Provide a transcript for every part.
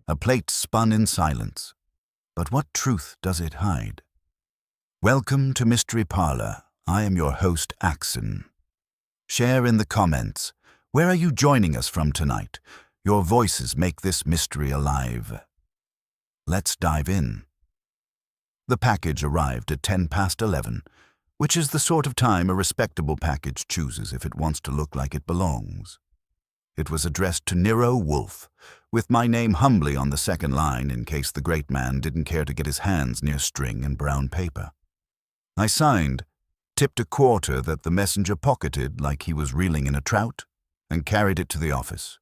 A plate spun in silence. But what truth does it hide? Welcome to Mystery Parlor. I am your host, Axon. Share in the comments. Where are you joining us from tonight? Your voices make this mystery alive. Let's dive in. The package arrived at 11:10, which is the sort of time a respectable package chooses if it wants to look like it belongs. It was addressed to Nero Wolfe, with my name humbly on the second line in case the great man didn't care to get his hands near string and brown paper. I signed, tipped a quarter that the messenger pocketed like he was reeling in a trout, and carried it to the office.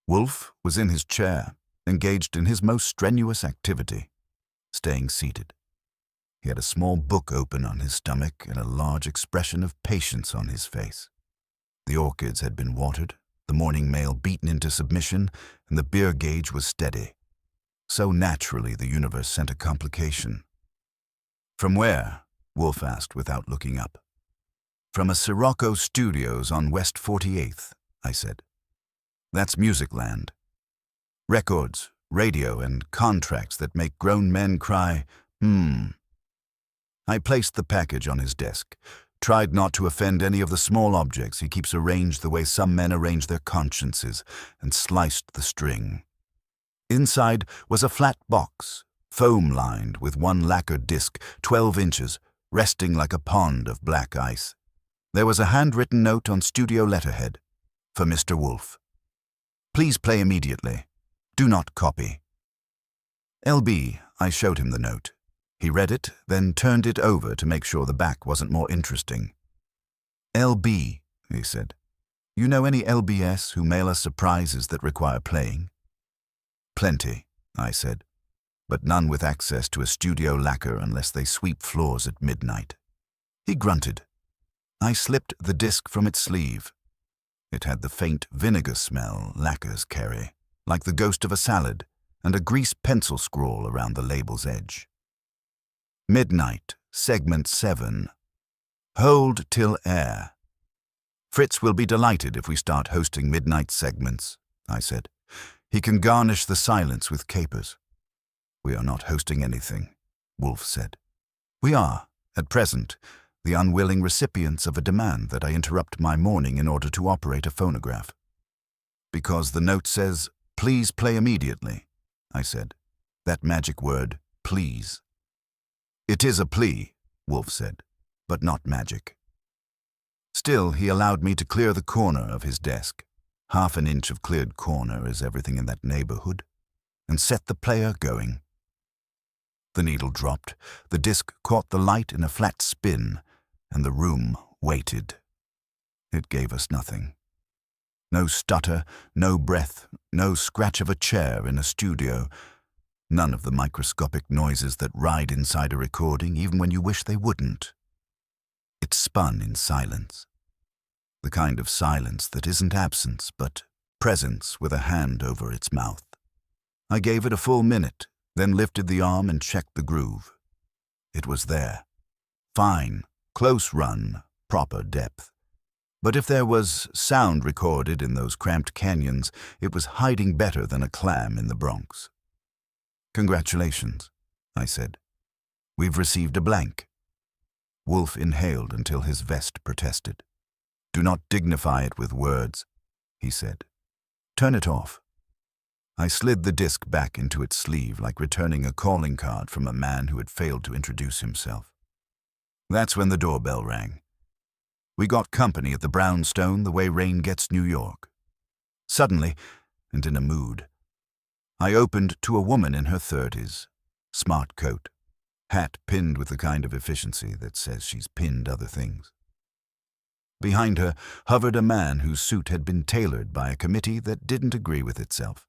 Wolfe was in his chair, engaged in his most strenuous activity, staying seated. He had a small book open on his stomach and a large expression of patience on his face. The orchids had been watered, the morning mail beaten into submission, and the beer gauge was steady. So naturally the universe sent a complication. "From where?" Wolfe asked without looking up. "From a Sirocco Studios on West 48th, I said. "That's music land. Records, radio, and contracts that make grown men cry, I placed the package on his desk, tried not to offend any of the small objects he keeps arranged the way some men arrange their consciences, and sliced the string. Inside was a flat box, foam-lined with one lacquered disc, 12 inches, resting like a pond of black ice. There was a handwritten note on studio letterhead, for Mr. Wolfe. "Please play immediately. Do not copy." "LB," I showed him the note. He read it, then turned it over to make sure the back wasn't more interesting. "LB," he said. "You know any LBS who mail us surprises that require playing?" "Plenty," I said, "but none with access to a studio lacquer unless they sweep floors at midnight." He grunted. I slipped the disc from its sleeve. It had the faint vinegar smell lacquers carry, like the ghost of a salad, and a greased pencil scrawl around the label's edge. "Midnight, Segment 7. Hold till air. Fritz will be delighted if we start hosting midnight segments," I said. "He can garnish the silence with capers." "We are not hosting anything," Wolfe said. "We are, at present, the unwilling recipients of a demand that I interrupt my morning in order to operate a phonograph." "Because the note says, 'Please play immediately,'" I said. That magic word, please. "It is a plea," Wolfe said, "but not magic." Still, he allowed me to clear the corner of his desk. Half an inch of cleared corner is everything in that neighborhood, and set the player going. The needle dropped, the disc caught the light in a flat spin, and the room waited. It gave us nothing. No stutter, no breath, no scratch of a chair in a studio, none of the microscopic noises that ride inside a recording even when you wish they wouldn't. It spun in silence. The kind of silence that isn't absence, but presence with a hand over its mouth. I gave it a full minute, then lifted the arm and checked the groove. It was there. Fine, close run, proper depth. But if there was sound recorded in those cramped canyons, it was hiding better than a clam in the Bronx. "Congratulations," I said. "We've received a blank." Wolfe inhaled until his vest protested. "Do not dignify it with words," he said. "Turn it off." I slid the disc back into its sleeve like returning a calling card from a man who had failed to introduce himself. That's when the doorbell rang. We got company at the Brownstone the way rain gets New York. Suddenly, and in a mood, I opened to a woman in her 30s, smart coat, hat pinned with the kind of efficiency that says she's pinned other things. Behind her hovered a man whose suit had been tailored by a committee that didn't agree with itself.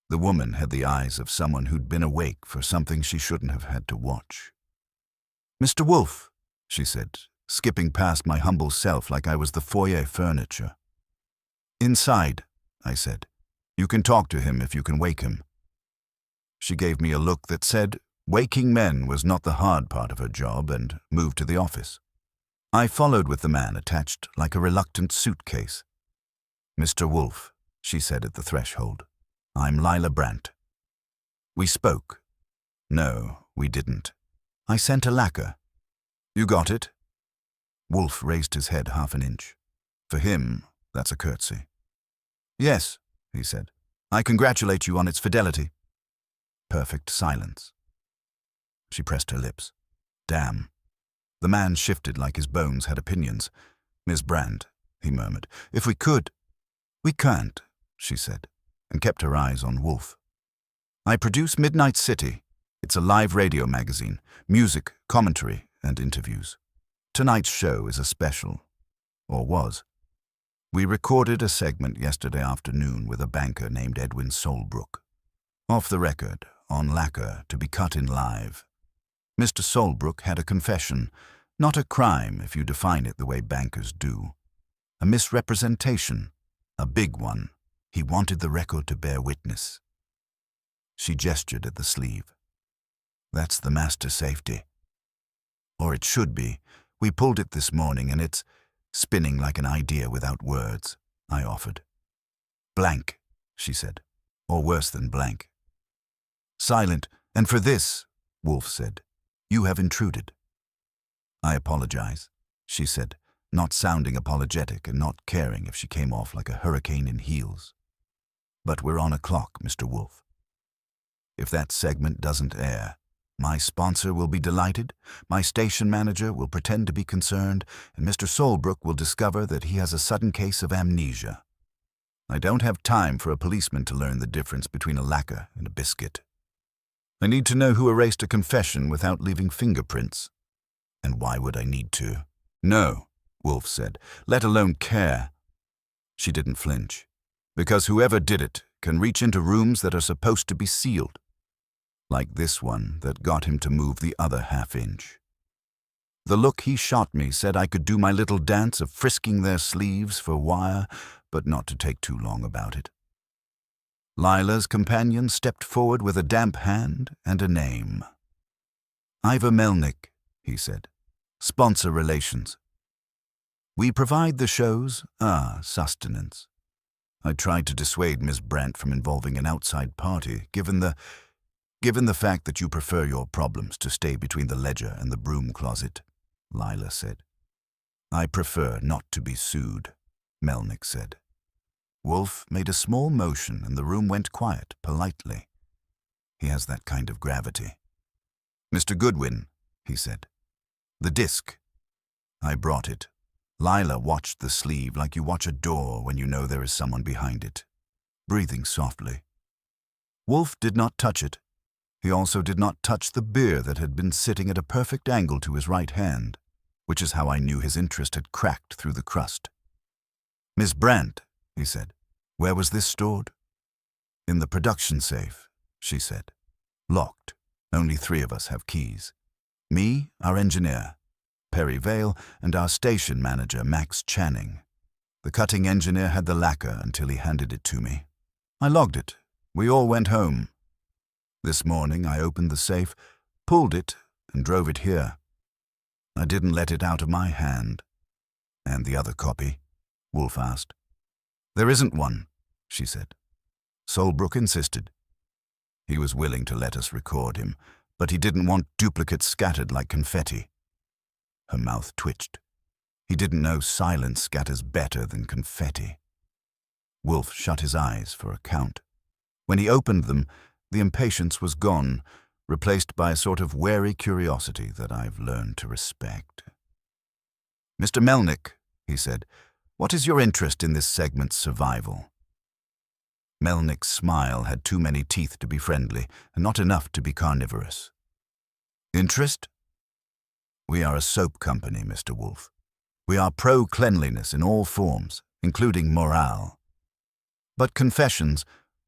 The woman had the eyes of someone who'd been awake for something she shouldn't have had to watch. "Mr. Wolfe," she said, skipping past my humble self like I was the foyer furniture. "Inside," I said. "You can talk to him if you can wake him." She gave me a look that said waking men was not the hard part of her job and moved to the office. I followed with the man attached like a reluctant suitcase. "Mr. Wolfe," she said at the threshold, "I'm Lila Brandt." We spoke. No, we didn't. I sent a lacquer. You got it? Wolfe raised his head half an inch. For him, that's a curtsy. Yes, he said. I congratulate you on its fidelity. Perfect silence. She pressed her lips. Damn. The man shifted like his bones had opinions. Miss Brand, he murmured, if we could. We can't, she said, and kept her eyes on Wolfe. I produce Midnight City. It's a live radio magazine, music, commentary, and interviews. Tonight's show is a special. Or was. We recorded a segment yesterday afternoon with a banker named Edwin Solbrook. Off the record, on lacquer, to be cut in live. Mr. Solbrook had a confession, not a crime if you define it the way bankers do. A misrepresentation, a big one. He wanted the record to bear witness. She gestured at the sleeve. That's the master safety. Or it should be. We pulled it this morning and it's spinning like an idea without words, I offered. Blank, she said, or worse than blank. Silent, and for this, Wolfe said, you have intruded. I apologize, she said, not sounding apologetic and not caring if she came off like a hurricane in heels. But we're on a clock, Mr. Wolfe. If that segment doesn't air, my sponsor will be delighted, my station manager will pretend to be concerned, and Mr. Solbrook will discover that he has a sudden case of amnesia. I don't have time for a policeman to learn the difference between a lacquer and a biscuit. I need to know who erased a confession without leaving fingerprints. And why would I need to? No, Wolfe said, let alone care. She didn't flinch. Because whoever did it can reach into rooms that are supposed to be sealed. Like this one that got him to move the other half-inch. The look he shot me said I could do my little dance of frisking their sleeves for wire, but not to take too long about it. Lila's companion stepped forward with a damp hand and a name. Ivor Melnick, he said. Sponsor relations. We provide the shows, sustenance. I tried to dissuade Miss Brant from involving an outside party, given the fact that you prefer your problems to stay between the ledger and the broom closet, Lila said. I prefer not to be sued, Melnick said. Wolfe made a small motion and the room went quiet, politely. He has that kind of gravity. Mr. Goodwin, he said. The disc. I brought it. Lila watched the sleeve like you watch a door when you know there is someone behind it, breathing softly. Wolfe did not touch it. He also did not touch the beer that had been sitting at a perfect angle to his right hand, which is how I knew his interest had cracked through the crust. Miss Brant, he said, where was this stored? In the production safe, she said. Locked. Only 3 of us have keys. Me, our engineer, Perry Vale, and our station manager, Max Channing. The cutting engineer had the lacquer until he handed it to me. I logged it. We all went home. This morning I opened the safe, pulled it, and drove it here. I didn't let it out of my hand. And the other copy? Wolfe asked. There isn't one, she said. Solbrook insisted. He was willing to let us record him, but he didn't want duplicates scattered like confetti. Her mouth twitched. He didn't know silence scatters better than confetti. Wolfe shut his eyes for a count. When he opened them, the impatience was gone, replaced by a sort of wary curiosity that I've learned to respect. Mr. Melnick, he said, what is your interest in this segment's survival? Melnick's smile had too many teeth to be friendly, and not enough to be carnivorous. Interest? We are a soap company, Mr. Wolfe. We are pro-cleanliness in all forms, including morale. But confessions,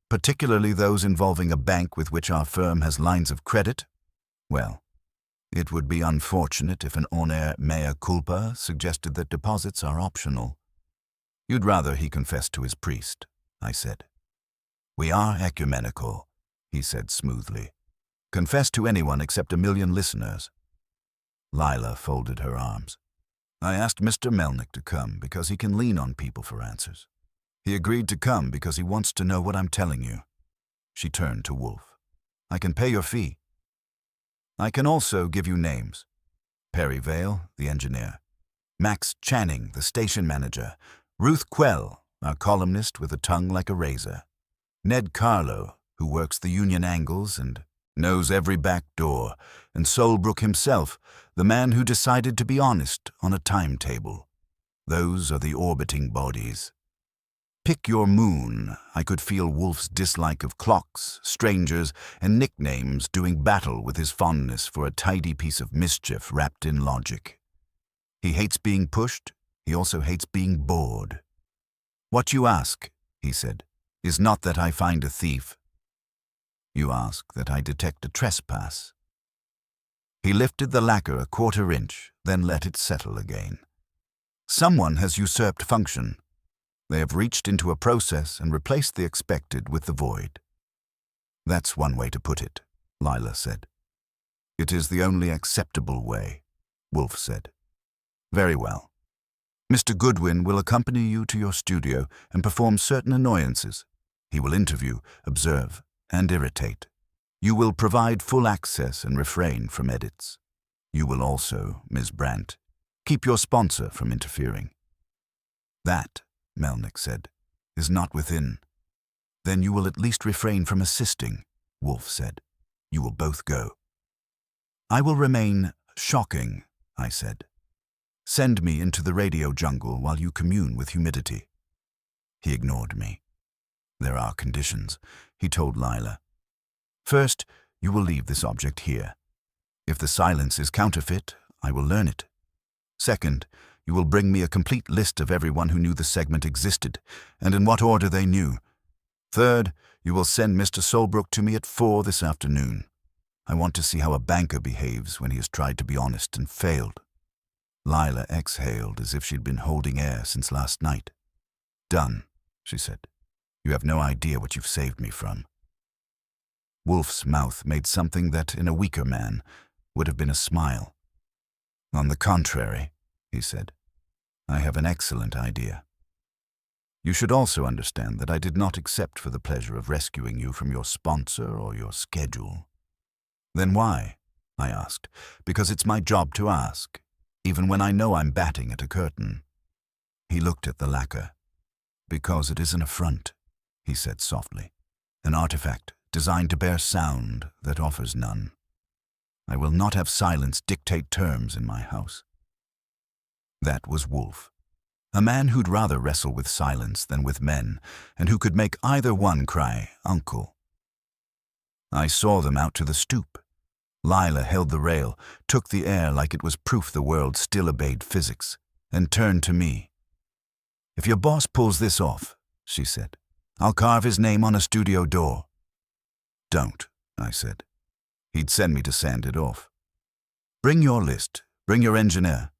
particularly those involving a bank with which our firm has lines of credit, well, it would be unfortunate if an on-air mea culpa suggested that deposits are optional. You'd rather he confessed to his priest, I said. We are ecumenical, he said smoothly. Confess to anyone except 1 million listeners. Lila folded her arms. I asked Mr. Melnick to come because he can lean on people for answers. He agreed to come because he wants to know what I'm telling you. She turned to Wolfe. I can pay your fee. I can also give you names. Perry Vale, the engineer. Max Channing, the station manager. Ruth Quell, our columnist with a tongue like a razor. Ned Carlo, who works the union angles and knows every back door. And Solbrook himself, the man who decided to be honest on a timetable. Those are the orbiting bodies. Pick your moon. I could feel Wolfe's dislike of clocks, strangers, and nicknames doing battle with his fondness for a tidy piece of mischief wrapped in logic. He hates being pushed. He also hates being bored. What you ask, he said, is not that I find a thief. You ask that I detect a trespass. He lifted the lacquer a quarter inch, then let it settle again. Someone has usurped function. They have reached into a process and replaced the expected with the void. That's one way to put it, Lila said. It is the only acceptable way, Wolfe said. Very well. Mr. Goodwin will accompany you to your studio and perform certain annoyances. He will interview, observe, and irritate. You will provide full access and refrain from edits. You will also, Ms. Brandt, keep your sponsor from interfering. That, Melnick said, is not within. Then you will at least refrain from assisting, Wolfe said. You will both go. I will remain shocking, I said. Send me into the radio jungle while you commune with humidity. He ignored me. There are conditions, he told Lila. First, you will leave this object here. If the silence is counterfeit, I will learn it. Second, you will bring me a complete list of everyone who knew the segment existed, and in what order they knew. Third, you will send Mr. Solbrook to me at 4 this afternoon. I want to see how a banker behaves when he has tried to be honest and failed. Lila exhaled as if she'd been holding air since last night. Done, she said. You have no idea what you've saved me from. Wolfe's mouth made something that, in a weaker man, would have been a smile. On the contrary, he said, I have an excellent idea. You should also understand that I did not accept for the pleasure of rescuing you from your sponsor or your schedule. Then why? I asked, because it's my job to ask, even when I know I'm batting at a curtain. He looked at the lacquer. Because it is an affront, he said softly, an artifact designed to bear sound that offers none. I will not have silence dictate terms in my house. That was Wolfe, a man who'd rather wrestle with silence than with men, and who could make either one cry, "Uncle." I saw them out to the stoop. Lila held the rail, took the air like it was proof the world still obeyed physics, and turned to me. If your boss pulls this off, she said, I'll carve his name on a studio door. Don't, I said. He'd send me to sand it off. Bring your list, bring your engineer,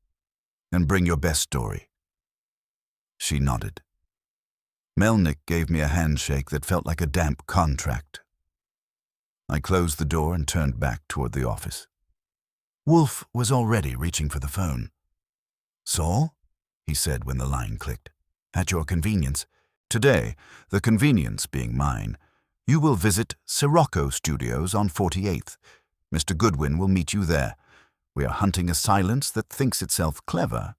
and bring your best story. She nodded. Melnick gave me a handshake that felt like a damp contract. I closed the door and turned back toward the office. Wolfe was already reaching for the phone. Saul? He said when the line clicked. At your convenience. Today, the convenience being mine, you will visit Sirocco Studios on 48th. Mr. Goodwin will meet you there. We are hunting a silence that thinks itself clever.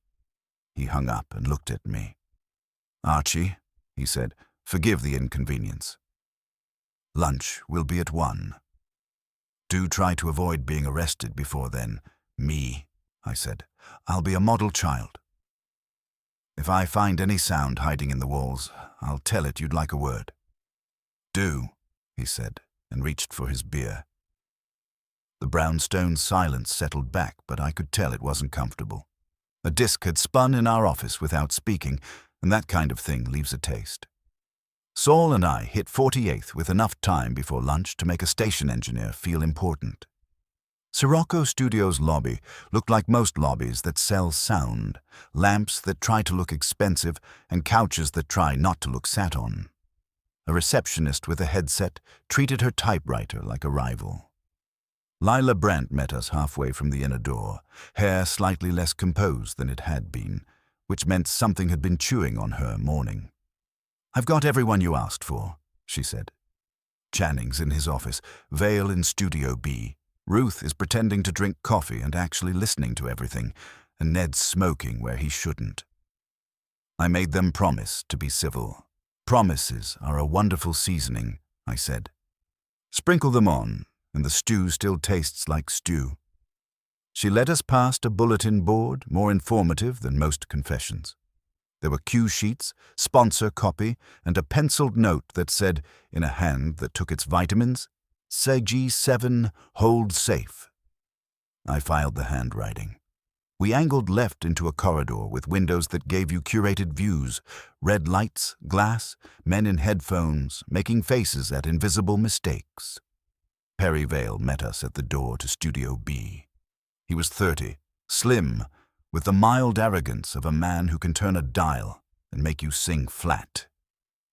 He hung up and looked at me. Archie, he said, forgive the inconvenience. Lunch will be at 1. Do try to avoid being arrested before then. Me, I said. I'll be a model child. If I find any sound hiding in the walls, I'll tell it you'd like a word. Do, he said, and reached for his beer. The brownstone silence settled back, but I could tell it wasn't comfortable. A disc had spun in our office without speaking, and that kind of thing leaves a taste. Saul and I hit 48th with enough time before lunch to make a station engineer feel important. Sirocco Studios' lobby looked like most lobbies that sell sound, lamps that try to look expensive and couches that try not to look sat on. A receptionist with a headset treated her typewriter like a rival. Lila Brandt met us halfway from the inner door, hair slightly less composed than it had been, which meant something had been chewing on her morning. I've got everyone you asked for, she said. Channing's in his office, Vale in Studio B. Ruth is pretending to drink coffee and actually listening to everything, and Ned's smoking where he shouldn't. I made them promise to be civil. Promises are a wonderful seasoning, I said. Sprinkle them on, and the stew still tastes like stew. She led us past a bulletin board more informative than most confessions. There were cue sheets, sponsor copy, and a penciled note that said, in a hand that took its vitamins, "G7, hold safe." I filed the handwriting. We angled left into a corridor with windows that gave you curated views, red lights, glass, men in headphones, making faces at invisible mistakes. Perry Vale met us at the door to Studio B. He was 30, slim, with the mild arrogance of a man who can turn a dial and make you sing flat.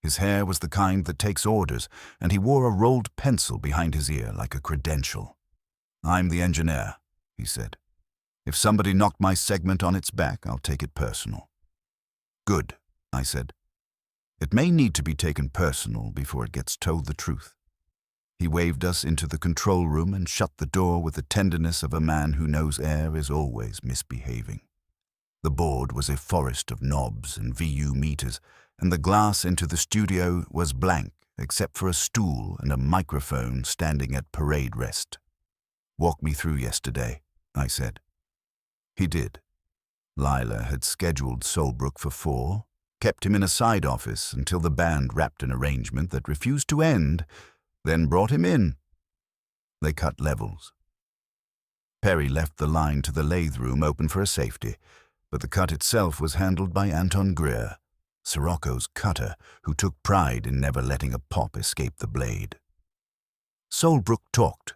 His hair was the kind that takes orders, and he wore a rolled pencil behind his ear like a credential. "I'm the engineer," he said. "If somebody knocked my segment on its back, I'll take it personal." "Good," I said. "It may need to be taken personal before it gets told the truth." He waved us into the control room and shut the door with the tenderness of a man who knows air is always misbehaving. The board was a forest of knobs and VU meters, and the glass into the studio was blank except for a stool and a microphone standing at parade rest. "Walk me through yesterday," I said. He did. Lila had scheduled Solbrook for 4, kept him in a side office until the band wrapped an arrangement that refused to end, then brought him in. They cut levels. Perry left the line to the lathe room open for a safety, but the cut itself was handled by Anton Greer, Sirocco's cutter, who took pride in never letting a pop escape the blade. Solbrook talked.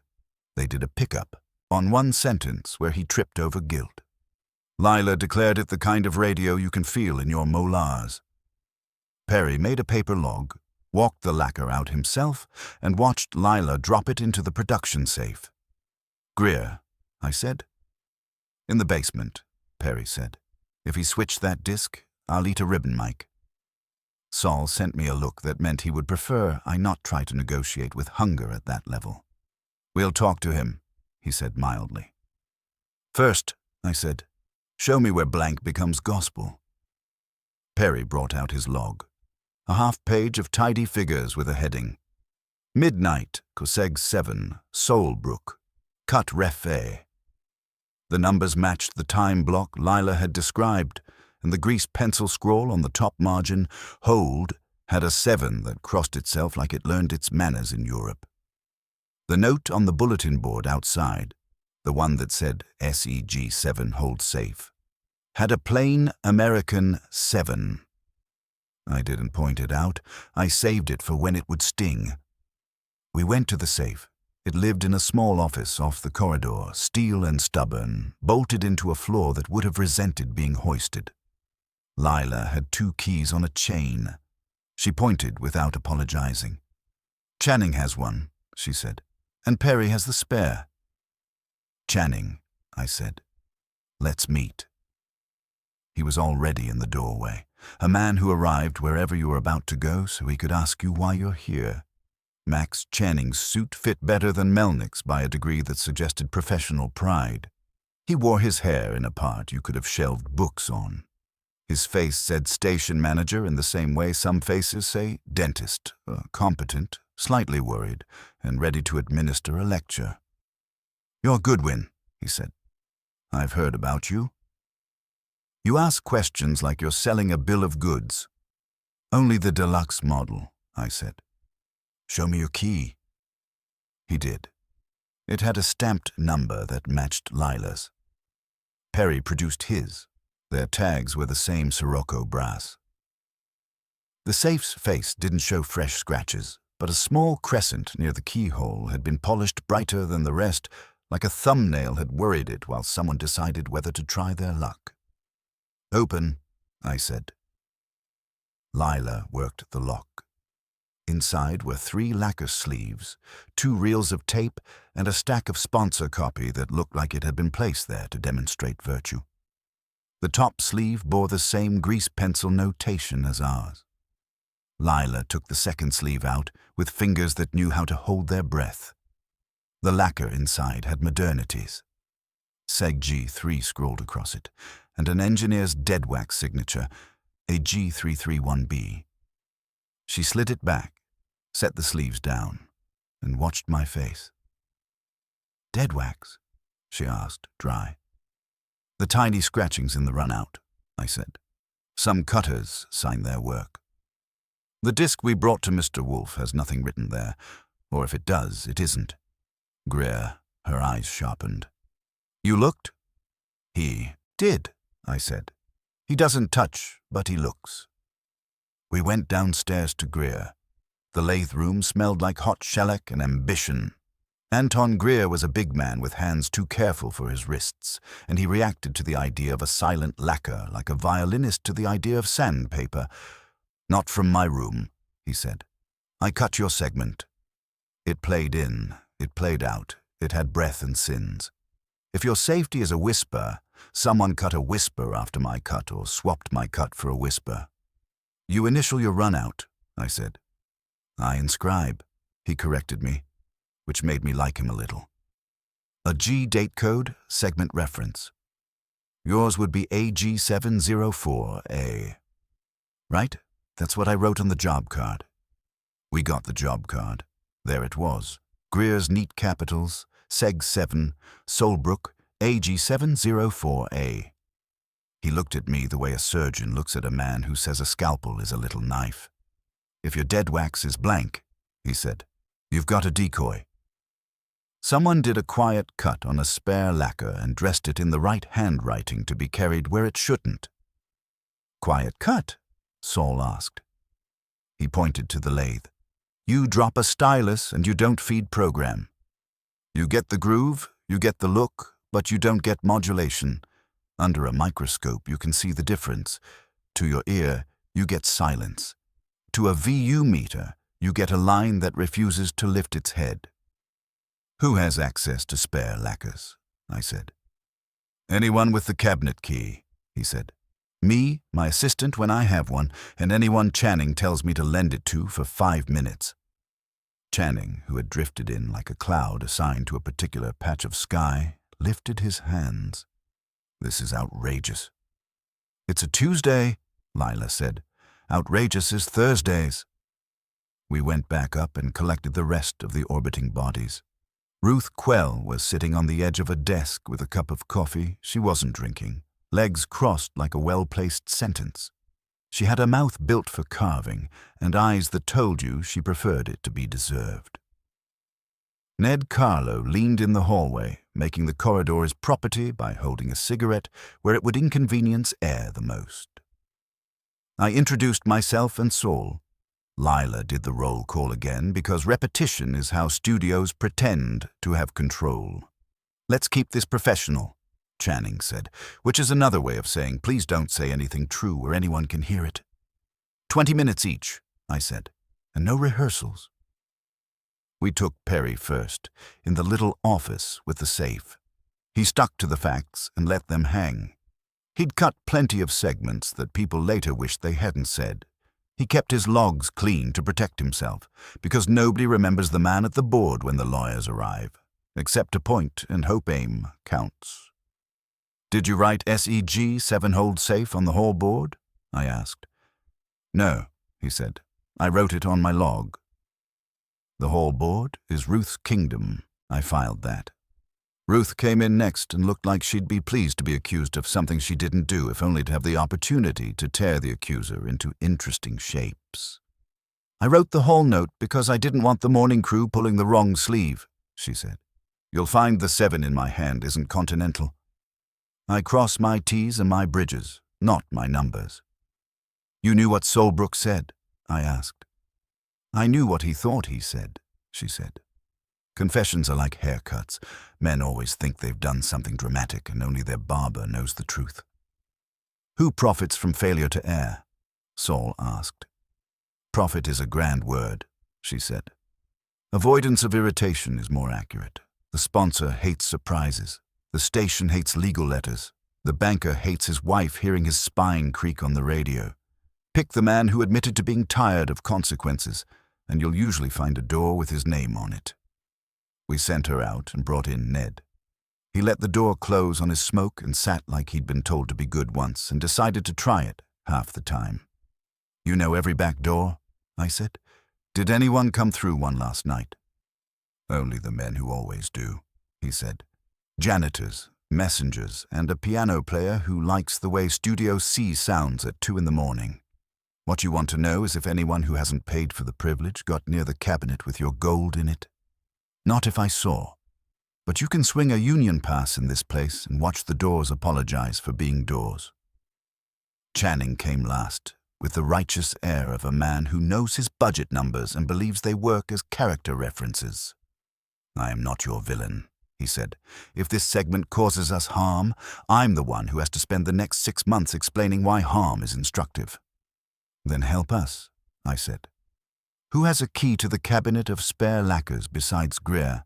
They did a pickup on one sentence where he tripped over guilt. Lila declared it the kind of radio you can feel in your molars. Perry made a paper log, walked the lacquer out himself, and watched Lila drop it into the production safe. "Greer," I said. "In the basement," Perry said. "If he switched that disc, I'll eat a ribbon mic." Sol sent me a look that meant he would prefer I not try to negotiate with hunger at that level. "We'll talk to him," he said mildly. "First," I said, "show me where blank becomes gospel." Perry brought out his log. A half-page of tidy figures with a heading. Midnight, Coseg 7, Solbrook, cut ref A. The numbers matched the time block Lila had described, and the grease pencil scroll on the top margin, hold, had a 7 that crossed itself like it learned its manners in Europe. The note on the bulletin board outside, the one that said SEG7 hold safe, had a plain American 7. I didn't point it out. I saved it for when it would sting. We went to the safe. It lived in a small office off the corridor, steel and stubborn, bolted into a floor that would have resented being hoisted. Lila had 2 keys on a chain. She pointed without apologizing. "Channing has one," she said, "and Perry has the spare." "Channing," I said. "Let's meet." He was already in the doorway, a man who arrived wherever you were about to go so he could ask you why you're here. Max Channing's suit fit better than Melnick's by a degree that suggested professional pride. He wore his hair in a part you could have shelved books on. His face said station manager in the same way some faces say dentist, competent, slightly worried, and ready to administer a lecture. "You're Goodwin," he said. "I've heard about you. You ask questions like you're selling a bill of goods." "Only the deluxe model," I said. "Show me your key." He did. It had a stamped number that matched Lila's. Perry produced his. Their tags were the same Sirocco brass. The safe's face didn't show fresh scratches, but a small crescent near the keyhole had been polished brighter than the rest, like a thumbnail had worried it while someone decided whether to try their luck. "Open," I said. Lila worked the lock. Inside were 3 lacquer sleeves, 2 reels of tape, and a stack of sponsor copy that looked like it had been placed there to demonstrate virtue. The top sleeve bore the same grease pencil notation as ours. Lila took the second sleeve out with fingers that knew how to hold their breath. The lacquer inside had modernities. Seg G3 scrawled across it, and an engineer's dead wax signature, a G331B. She slid it back, set the sleeves down, and watched my face. "Dead wax?" she asked, dry. "The tiny scratchings in the run-out," I said. "Some cutters sign their work. The disc we brought to Mr. Wolfe has nothing written there, or if it does, it isn't." Greer, her eyes sharpened. "You looked?" "He did," I said. "He doesn't touch, but he looks." We went downstairs to Greer. The lathe room smelled like hot shellac and ambition. Anton Greer was a big man with hands too careful for his wrists, and he reacted to the idea of a silent lacquer like a violinist to the idea of sandpaper. "Not from my room," he said. "I cut your segment." It played in, it played out, it had breath and sins. If your safety is a whisper, someone cut a whisper after my cut or swapped my cut for a whisper. "You initial your run-out," I said. "I inscribe," he corrected me, which made me like him a little. "A G date code, segment reference. Yours would be AG704A. Right? That's what I wrote on the job card." We got the job card. There it was. Greer's neat capitals, Seg 7, Solbrook, AG704A. He looked at me the way a surgeon looks at a man who says a scalpel is a little knife. "If your dead wax is blank," he said, "you've got a decoy." Someone did a quiet cut on a spare lacquer and dressed it in the right handwriting to be carried where it shouldn't. "Quiet cut?" Saul asked. He pointed to the lathe. "You drop a stylus and you don't feed program. You get the groove, you get the look, but you don't get modulation. Under a microscope you can see the difference. To your ear, you get silence. To a VU meter, you get a line that refuses to lift its head." "Who has access to spare lacquers?" I said. "Anyone with the cabinet key," he said. "Me, my assistant when I have one, and anyone Channing tells me to lend it to for 5 minutes. Channing, who had drifted in like a cloud assigned to a particular patch of sky, lifted his hands. "This is outrageous." "It's a Tuesday," Lila said. "Outrageous is Thursdays." We went back up and collected the rest of the orbiting bodies. Ruth Quell was sitting on the edge of a desk with a cup of coffee she wasn't drinking, legs crossed like a well-placed sentence. She had a mouth built for carving and eyes that told you she preferred it to be deserved. Ned Carlo leaned in the hallway, making the corridor his property by holding a cigarette where it would inconvenience air the most. I introduced myself and Saul. Lila did the roll call again because repetition is how studios pretend to have control. "Let's keep this professional," Channing said, which is another way of saying please don't say anything true where anyone can hear it. 20 minutes each, I said, and no rehearsals. We took Perry first, in the little office with the safe. He stuck to the facts and let them hang. He'd cut plenty of segments that people later wished they hadn't said. He kept his logs clean to protect himself, because nobody remembers the man at the board when the lawyers arrive, except to point and hope aim counts. "Did you write SEG 7-hold safe on the hall board?" I asked. "No," he said. "I wrote it on my log." The hall board is Ruth's kingdom. I filed that. Ruth came in next and looked like she'd be pleased to be accused of something she didn't do, if only to have the opportunity to tear the accuser into interesting shapes. "I wrote the hall note because I didn't want the morning crew pulling the wrong sleeve," she said. "You'll find the 7 in my hand isn't continental. I cross my T's and my bridges, not my numbers." "You knew what Solbrook said?" I asked. "I knew what he thought he said," she said. "Confessions are like haircuts. Men always think they've done something dramatic and only their barber knows the truth." "Who profits from failure to air?" Saul asked. "Profit is a grand word," she said. "Avoidance of irritation is more accurate. The sponsor hates surprises. The station hates legal letters. The banker hates his wife hearing his spine creak on the radio. Pick the man who admitted to being tired of consequences, and you'll usually find a door with his name on it. We sent her out and brought in Ned. He let the door close on his smoke and sat like he'd been told to be good once and decided to try it half the time. "You know every back door?" I said. "Did anyone come through one last night?" "Only the men who always do," he said. "Janitors, messengers, and a piano player who likes the way Studio C sounds at 2 in the morning. What you want to know is if anyone who hasn't paid for the privilege got near the cabinet with your gold in it. Not if I saw. But you can swing a union pass in this place and watch the doors apologize for being doors." Channing came last, with the righteous air of a man who knows his budget numbers and believes they work as character references. "I am not your villain," he said. "If this segment causes us harm, I'm the one who has to spend the next 6 months explaining why harm is instructive." "Then help us," I said. "Who has a key to the cabinet of spare lacquers besides Greer?"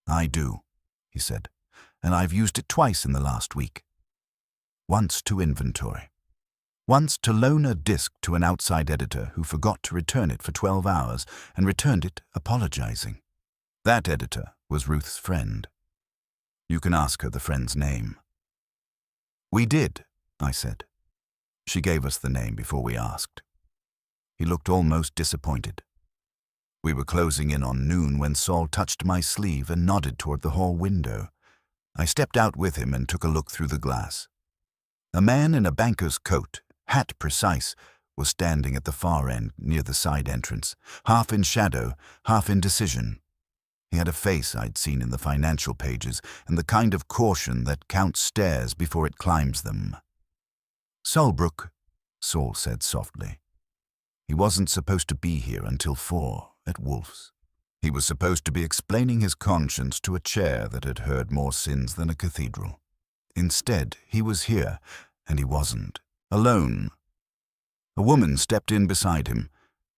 "I do," he said, "and I've used it twice in the last week. Once to inventory. Once to loan a disc to an outside editor who forgot to return it for 12 hours and returned it apologizing. That editor was Ruth's friend. You can ask her the friend's name." "We did," I said. She gave us the name before we asked. He looked almost disappointed. We were closing in on noon when Saul touched my sleeve and nodded toward the hall window. I stepped out with him and took a look through the glass. A man in a banker's coat, hat precise, was standing at the far end near the side entrance, half in shadow, half in decision. He had a face I'd seen in the financial pages and the kind of caution that counts stairs before it climbs them. "Solbrook," Saul said softly. He wasn't supposed to be here until 4 at Wolfe's. He was supposed to be explaining his conscience to a chair that had heard more sins than a cathedral. Instead, he was here, and he wasn't. Alone. A woman stepped in beside him.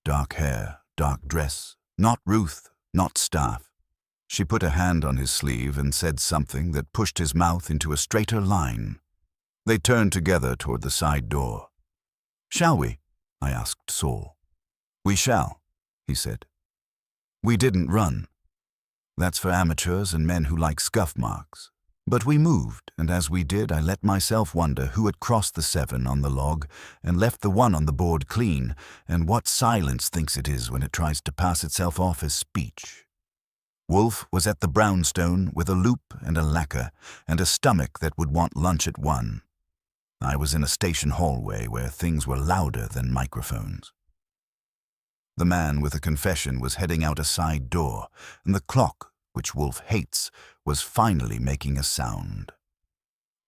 Dark hair, dark dress. Not Ruth, not staff. She put a hand on his sleeve and said something that pushed his mouth into a straighter line. They turned together toward the side door. "Shall we?" I asked Saul. "We shall," he said. "We didn't run. That's for amateurs and men who like scuff marks. But we moved, and as we did, I let myself wonder who had crossed the 7 on the log and left the 1 on the board clean, and what silence thinks it is when it tries to pass itself off as speech. Wolfe was at the brownstone with a loop and a lacquer, and a stomach that would want lunch at 1. I was in a station hallway where things were louder than microphones. The man with a confession was heading out a side door, and the clock, which Wolfe hates, was finally making a sound.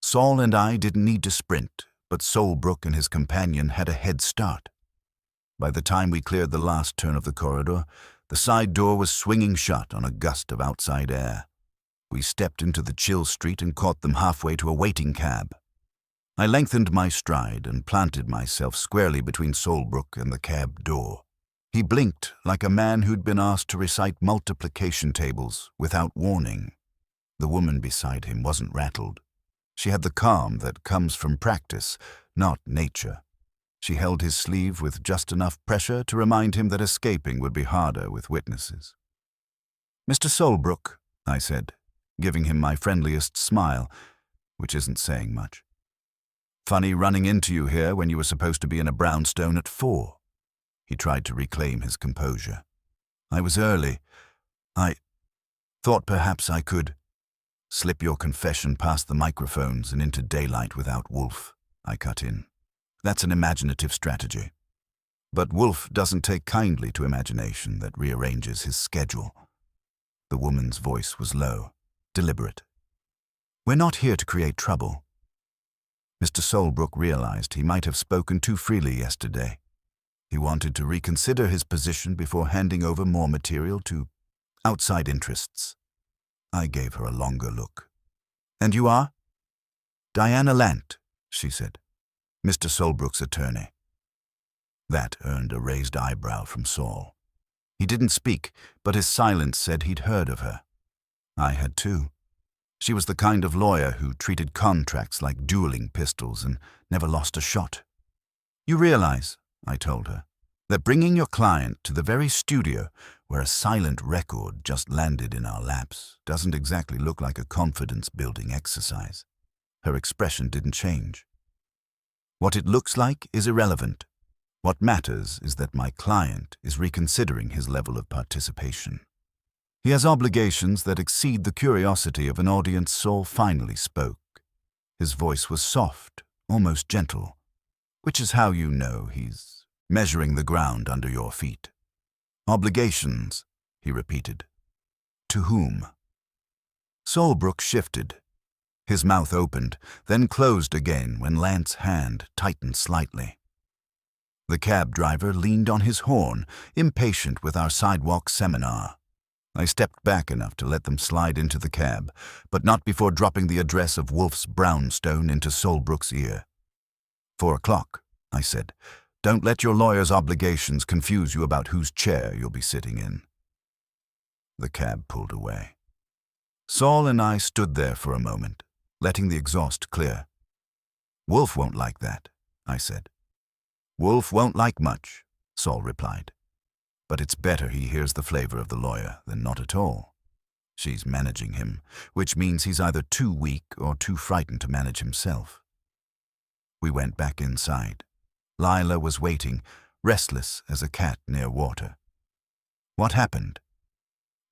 Saul and I didn't need to sprint, but Solbrook and his companion had a head start. By the time we cleared the last turn of the corridor, the side door was swinging shut on a gust of outside air. We stepped into the chill street and caught them halfway to a waiting cab. I lengthened my stride and planted myself squarely between Solbrook and the cab door. He blinked like a man who'd been asked to recite multiplication tables without warning. The woman beside him wasn't rattled. She had the calm that comes from practice, not nature. She held his sleeve with just enough pressure to remind him that escaping would be harder with witnesses. "Mr. Solbrook," I said, giving him my friendliest smile, which isn't saying much. "Funny running into you here when you were supposed to be in a brownstone at 4. He tried to reclaim his composure. "I was early. I thought perhaps I could slip your confession past the microphones and into daylight without Wolfe," I cut in. "That's an imaginative strategy. But Wolfe doesn't take kindly to imagination that rearranges his schedule." The woman's voice was low, deliberate. "We're not here to create trouble." Mr. Solbrook realized he might have spoken too freely yesterday. He wanted to reconsider his position before handing over more material to outside interests. I gave her a longer look. "And you are?" "Diana Lant," she said. "Mr. Solbrook's attorney." That earned a raised eyebrow from Saul. He didn't speak, but his silence said he'd heard of her. I had too. She was the kind of lawyer who treated contracts like dueling pistols and never lost a shot. "You realize," I told her. "They're bringing your client to the very studio where a silent record just landed in our laps doesn't exactly look like a confidence-building exercise." Her expression didn't change. "What it looks like is irrelevant. What matters is that my client is reconsidering his level of participation. He has obligations that exceed the curiosity of an audience." Saul finally spoke. His voice was soft, almost gentle, which is how you know he's measuring the ground under your feet. "Obligations," he repeated. "To whom?" Solbrook shifted. His mouth opened, then closed again when Lance's hand tightened slightly. The cab driver leaned on his horn, impatient with our sidewalk seminar. I stepped back enough to let them slide into the cab, but not before dropping the address of Wolfe's brownstone into Solbrook's ear. 4 o'clock, I said. "Don't let your lawyer's obligations confuse you about whose chair you'll be sitting in." The cab pulled away. Saul and I stood there for a moment, letting the exhaust clear. "Wolfe won't like that," I said. "Wolfe won't like much," Saul replied. "But it's better he hears the flavor of the lawyer than not at all. She's managing him, which means he's either too weak or too frightened to manage himself." We went back inside. Lila was waiting, restless as a cat near water. "What happened?"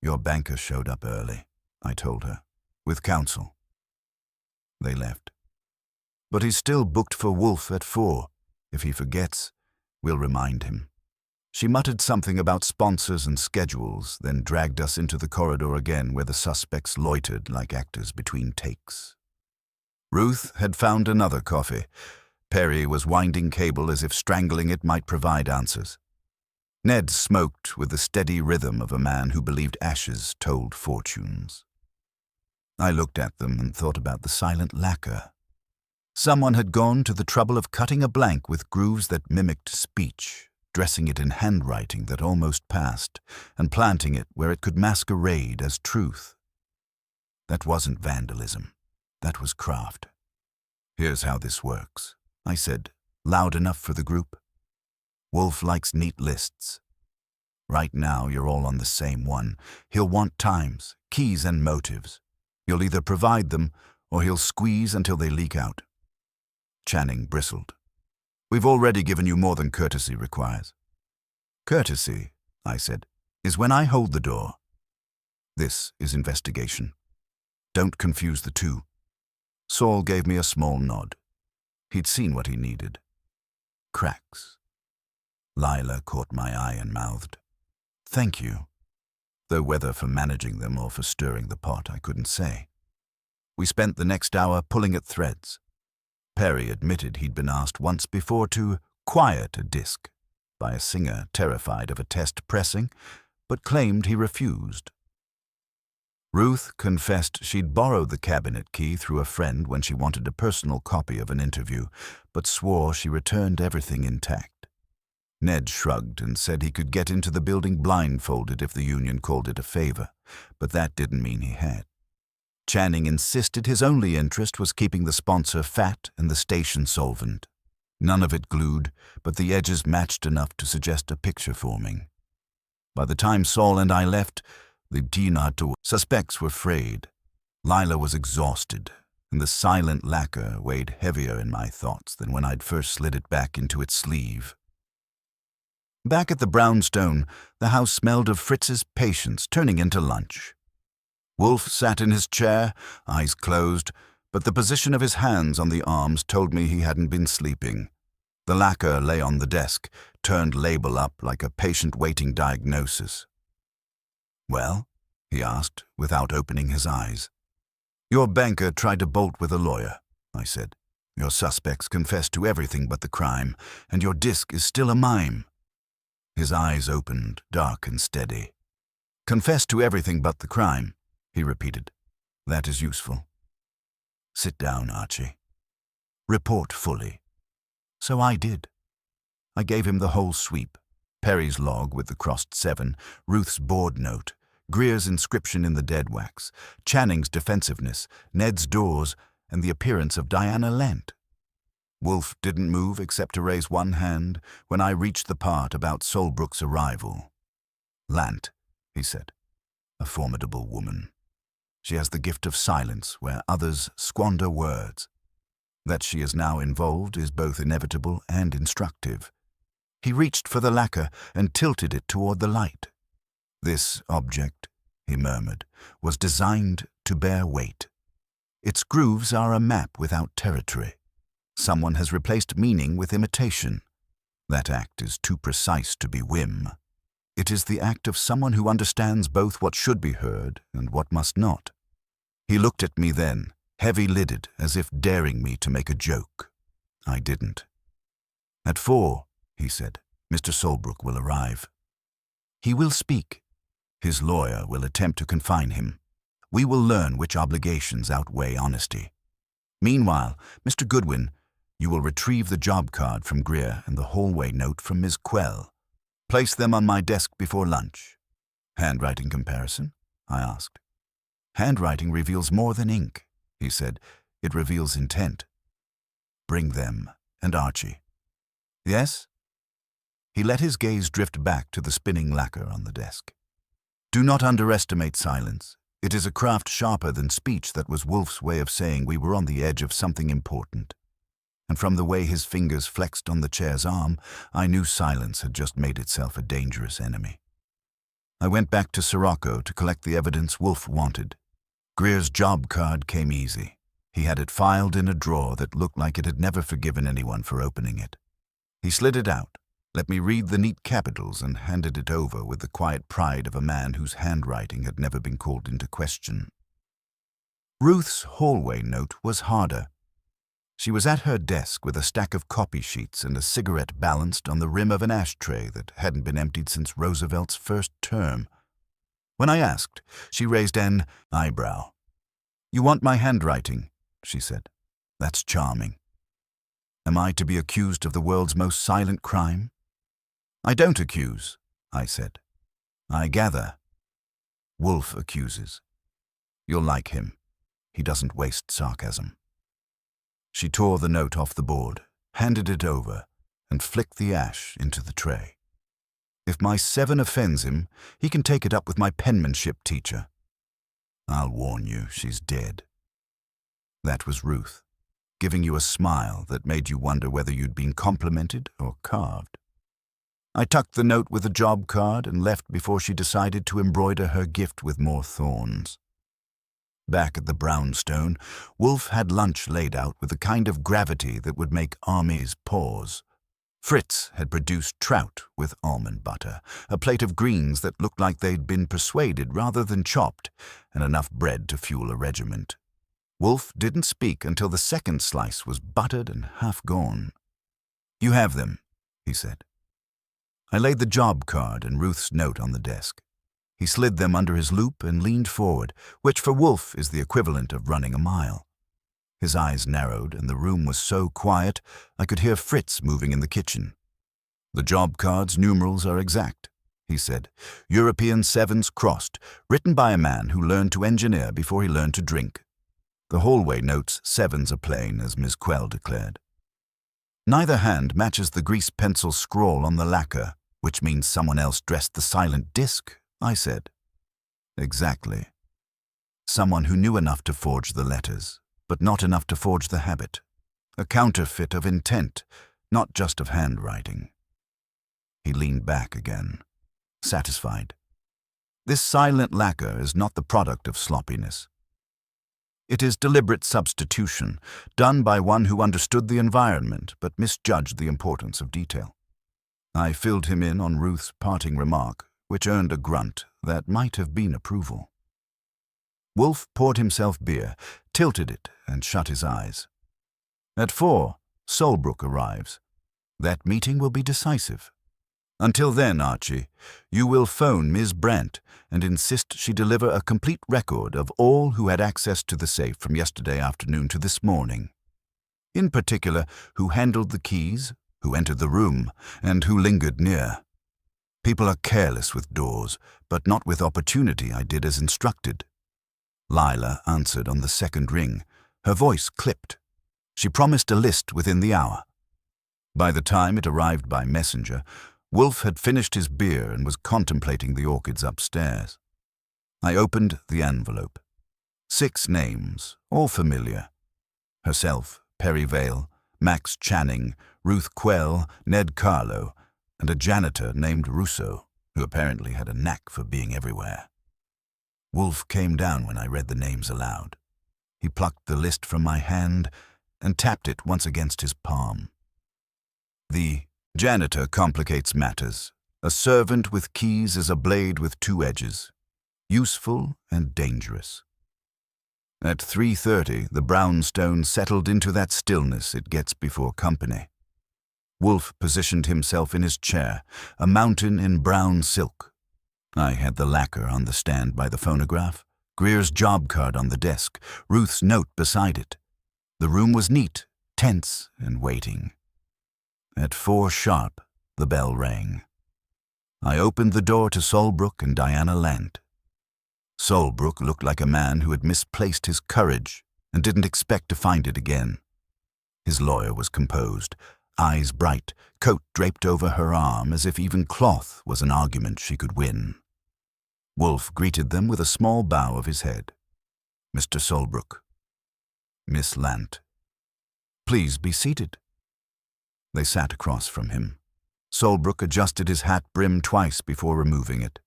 "Your banker showed up early," I told her, "with counsel." They left. "But he's still booked for Wolfe at 4. If he forgets, we'll remind him." She muttered something about sponsors and schedules, then dragged us into the corridor again where the suspects loitered like actors between takes. Ruth had found another coffee. Perry was winding cable as if strangling it might provide answers. Ned smoked with the steady rhythm of a man who believed ashes told fortunes. I looked at them and thought about the silent lacquer. Someone had gone to the trouble of cutting a blank with grooves that mimicked speech, dressing it in handwriting that almost passed, and planting it where it could masquerade as truth. That wasn't vandalism. That was craft. "Here's how this works," I said, loud enough for the group. "Wolfe likes neat lists. Right now you're all on the same one. He'll want times, keys, and motives. You'll either provide them, or he'll squeeze until they leak out." Channing bristled. "We've already given you more than courtesy requires." "Courtesy," I said, "is when I hold the door. This is investigation. Don't confuse the two." Saul gave me a small nod. He'd seen what he needed. Cracks. Lila caught my eye and mouthed, "Thank you," though whether for managing them or for stirring the pot I couldn't say. We spent the next hour pulling at threads. Perry admitted he'd been asked once before to quiet a disc by a singer terrified of a test pressing, but claimed he refused. Ruth confessed she'd borrowed the cabinet key through a friend when she wanted a personal copy of an interview, but swore she returned everything intact. Ned shrugged and said he could get into the building blindfolded if the union called it a favor, but that didn't mean he had. Channing insisted his only interest was keeping the sponsor fat and the station solvent. None of it glued, but the edges matched enough to suggest a picture forming. By the time Saul and I left, the Tinato suspects were frayed. Lila was exhausted, and the silent lacquer weighed heavier in my thoughts than when I'd first slid it back into its sleeve. Back at the brownstone, the house smelled of Fritz's patience turning into lunch. Wolfe sat in his chair, eyes closed, but the position of his hands on the arms told me he hadn't been sleeping. The lacquer lay on the desk, turned label up like a patient waiting diagnosis. "Well?" he asked, without opening his eyes. "Your banker tried to bolt with a lawyer," I said. "Your suspects confessed to everything but the crime, and your disc is still a mime." His eyes opened, dark and steady. "Confessed to everything but the crime," he repeated. "That is useful. Sit down, Archie. Report fully." So I did. I gave him the whole sweep. Perry's log with the crossed 7, Ruth's board note, Greer's inscription in the dead wax, Channing's defensiveness, Ned's doors, and the appearance of Diana Lent. Wolfe didn't move except to raise one hand when I reached the part about Solbrook's arrival. "Lant," he said, "a formidable woman. She has the gift of silence where others squander words. That she is now involved is both inevitable and instructive." He reached for the lacquer and tilted it toward the light. "This object," he murmured, "was designed to bear weight. Its grooves are a map without territory. Someone has replaced meaning with imitation. That act is too precise to be whim. It is the act of someone who understands both what should be heard and what must not." He looked at me then, heavy-lidded, as if daring me to make a joke. I didn't. "At 4, he said, "Mr. Solbrook will arrive. He will speak. His lawyer will attempt to confine him. We will learn which obligations outweigh honesty. Meanwhile, Mr. Goodwin, you will retrieve the job card from Greer and the hallway note from Ms. Quell. Place them on my desk before lunch." "Handwriting comparison?" I asked. "Handwriting reveals more than ink," he said. "It reveals intent." "Bring them, and Archie." "Yes?" He let his gaze drift back to the spinning lacquer on the desk. "Do not underestimate silence. It is a craft sharper than speech. That was Wolfe's way of saying we were on the edge of something important. And from the way his fingers flexed on the chair's arm, I knew silence had just made itself a dangerous enemy. I went back to Sirocco to collect the evidence Wolfe wanted. Greer's job card came easy. He had it filed in a drawer that looked like it had never forgiven anyone for opening it. He slid it out, let me read the neat capitals, and handed it over with the quiet pride of a man whose handwriting had never been called into question. Ruth's hallway note was harder. She was at her desk with a stack of copy sheets and a cigarette balanced on the rim of an ashtray that hadn't been emptied since Roosevelt's first term. When I asked, she raised an eyebrow. "You want my handwriting," she said. "That's charming. Am I to be accused of the world's most silent crime?" "I don't accuse," I said. "I gather. Wolfe accuses. You'll like him. He doesn't waste sarcasm." She tore the note off the board, handed it over, and flicked the ash into the tray. "If my 7 offends him, he can take it up with my penmanship teacher. I'll warn you, she's dead." That was Ruth, giving you a smile that made you wonder whether you'd been complimented or carved. I tucked the note with the job card and left before she decided to embroider her gift with more thorns. Back at the brownstone, Wolfe had lunch laid out with the kind of gravity that would make armies pause. Fritz had produced trout with almond butter, a plate of greens that looked like they'd been persuaded rather than chopped, and enough bread to fuel a regiment. Wolfe didn't speak until the second slice was buttered and half gone. "You have them," he said. I laid the job card and Ruth's note on the desk. He slid them under his loop and leaned forward, which for Wolfe is the equivalent of running a mile. His eyes narrowed, and the room was so quiet I could hear Fritz moving in the kitchen. "The job card's numerals are exact," he said. "European 7s crossed, written by a man who learned to engineer before he learned to drink. The hallway notes 7s are plain, as Ms. Quell declared. Neither hand matches the grease pencil scrawl on the lacquer, which means someone else dressed the silent disc," I said. "Exactly. Someone who knew enough to forge the letters, but not enough to forge the habit. A counterfeit of intent, not just of handwriting." He leaned back again, satisfied. "This silent lacquer is not the product of sloppiness. It is deliberate substitution, done by one who understood the environment but misjudged the importance of detail." I filled him in on Ruth's parting remark, which earned a grunt that might have been approval. Wolfe poured himself beer, tilted it, and shut his eyes. "At 4, Solbrook arrives. That meeting will be decisive. Until then, Archie, you will phone Ms. Brent and insist she deliver a complete record of all who had access to the safe from yesterday afternoon to this morning. In particular, who handled the keys, who entered the room, and who lingered near. People are careless with doors, but not with opportunity. I did as instructed." Lila answered on the second ring. Her voice clipped. She promised a list within the hour. By the time it arrived by messenger, Wolfe had finished his beer and was contemplating the orchids upstairs. I opened the envelope. 6 names, all familiar. Herself, Perry Vale, Max Channing, Ruth Quell, Ned Carlo, and a janitor named Russo, who apparently had a knack for being everywhere. Wolfe came down when I read the names aloud. He plucked the list from my hand and tapped it once against his palm. The janitor complicates matters. A servant with keys is a blade with 2 edges, useful and dangerous. At 3:30, the brownstone settled into that stillness it gets before company. Wolfe positioned himself in his chair, a mountain in brown silk. I had the lacquer on the stand by the phonograph, Greer's job card on the desk, Ruth's note beside it. The room was neat, tense, and waiting. At 4 sharp, the bell rang. I opened the door to Solbrook and Diana Lant. Solbrook looked like a man who had misplaced his courage and didn't expect to find it again. His lawyer was composed, eyes bright, coat draped over her arm as if even cloth was an argument she could win. Wolfe greeted them with a small bow of his head. Mr. Solbrook. Miss Lant. Please be seated. They sat across from him. Solbrook adjusted his hat brim twice before removing it.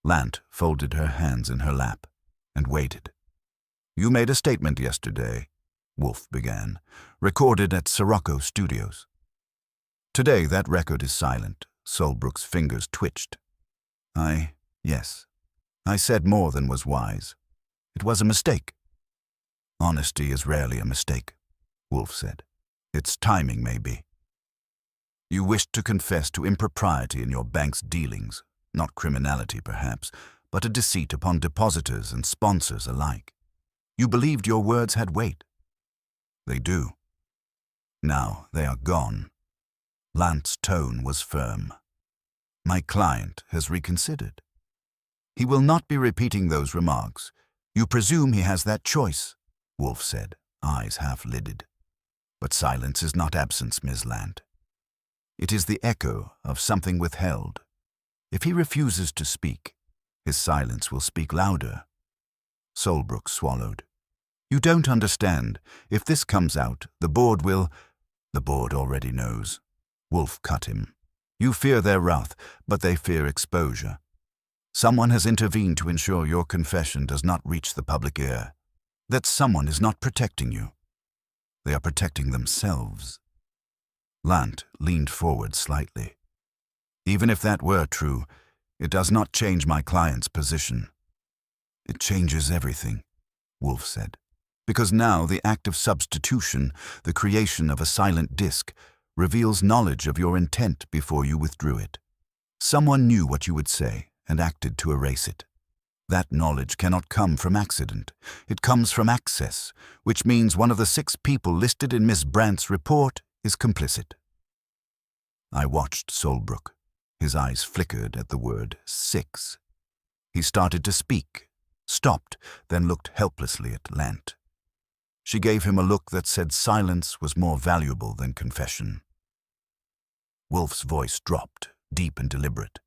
Lant folded her hands in her lap and waited. You made a statement yesterday, Wolfe began, recorded at Sirocco Studios. Today that record is silent. Solbrook's fingers twitched. Yes. I said more than was wise. It was a mistake. Honesty is rarely a mistake, Wolfe said. Its timing may be. You wished to confess to impropriety in your bank's dealings, not criminality perhaps, but a deceit upon depositors and sponsors alike. You believed your words had weight. They do. Now they are gone. Lant's tone was firm. My client has reconsidered. He will not be repeating those remarks. You presume he has that choice, Wolfe said, eyes half-lidded. But silence is not absence, Ms. Lant. It is the echo of something withheld. If he refuses to speak, his silence will speak louder. Solbrook swallowed. You don't understand. If this comes out, the board will... The board already knows. Wolfe cut him. You fear their wrath, but they fear exposure. Someone has intervened to ensure your confession does not reach the public ear. That someone is not protecting you. They are protecting themselves. Lant leaned forward slightly. Even if that were true, it does not change my client's position. It changes everything, Wolfe said, because now the act of substitution, the creation of a silent disc, reveals knowledge of your intent before you withdrew it. Someone knew what you would say and acted to erase it. That knowledge cannot come from accident. It comes from access, which means one of the 6 people listed in Miss Brandt's report is complicit. I watched Solbrook. His eyes flickered at the word 6. He started to speak, stopped, then looked helplessly at Lant. She gave him a look that said silence was more valuable than confession. Wolfe's voice dropped, deep and deliberate.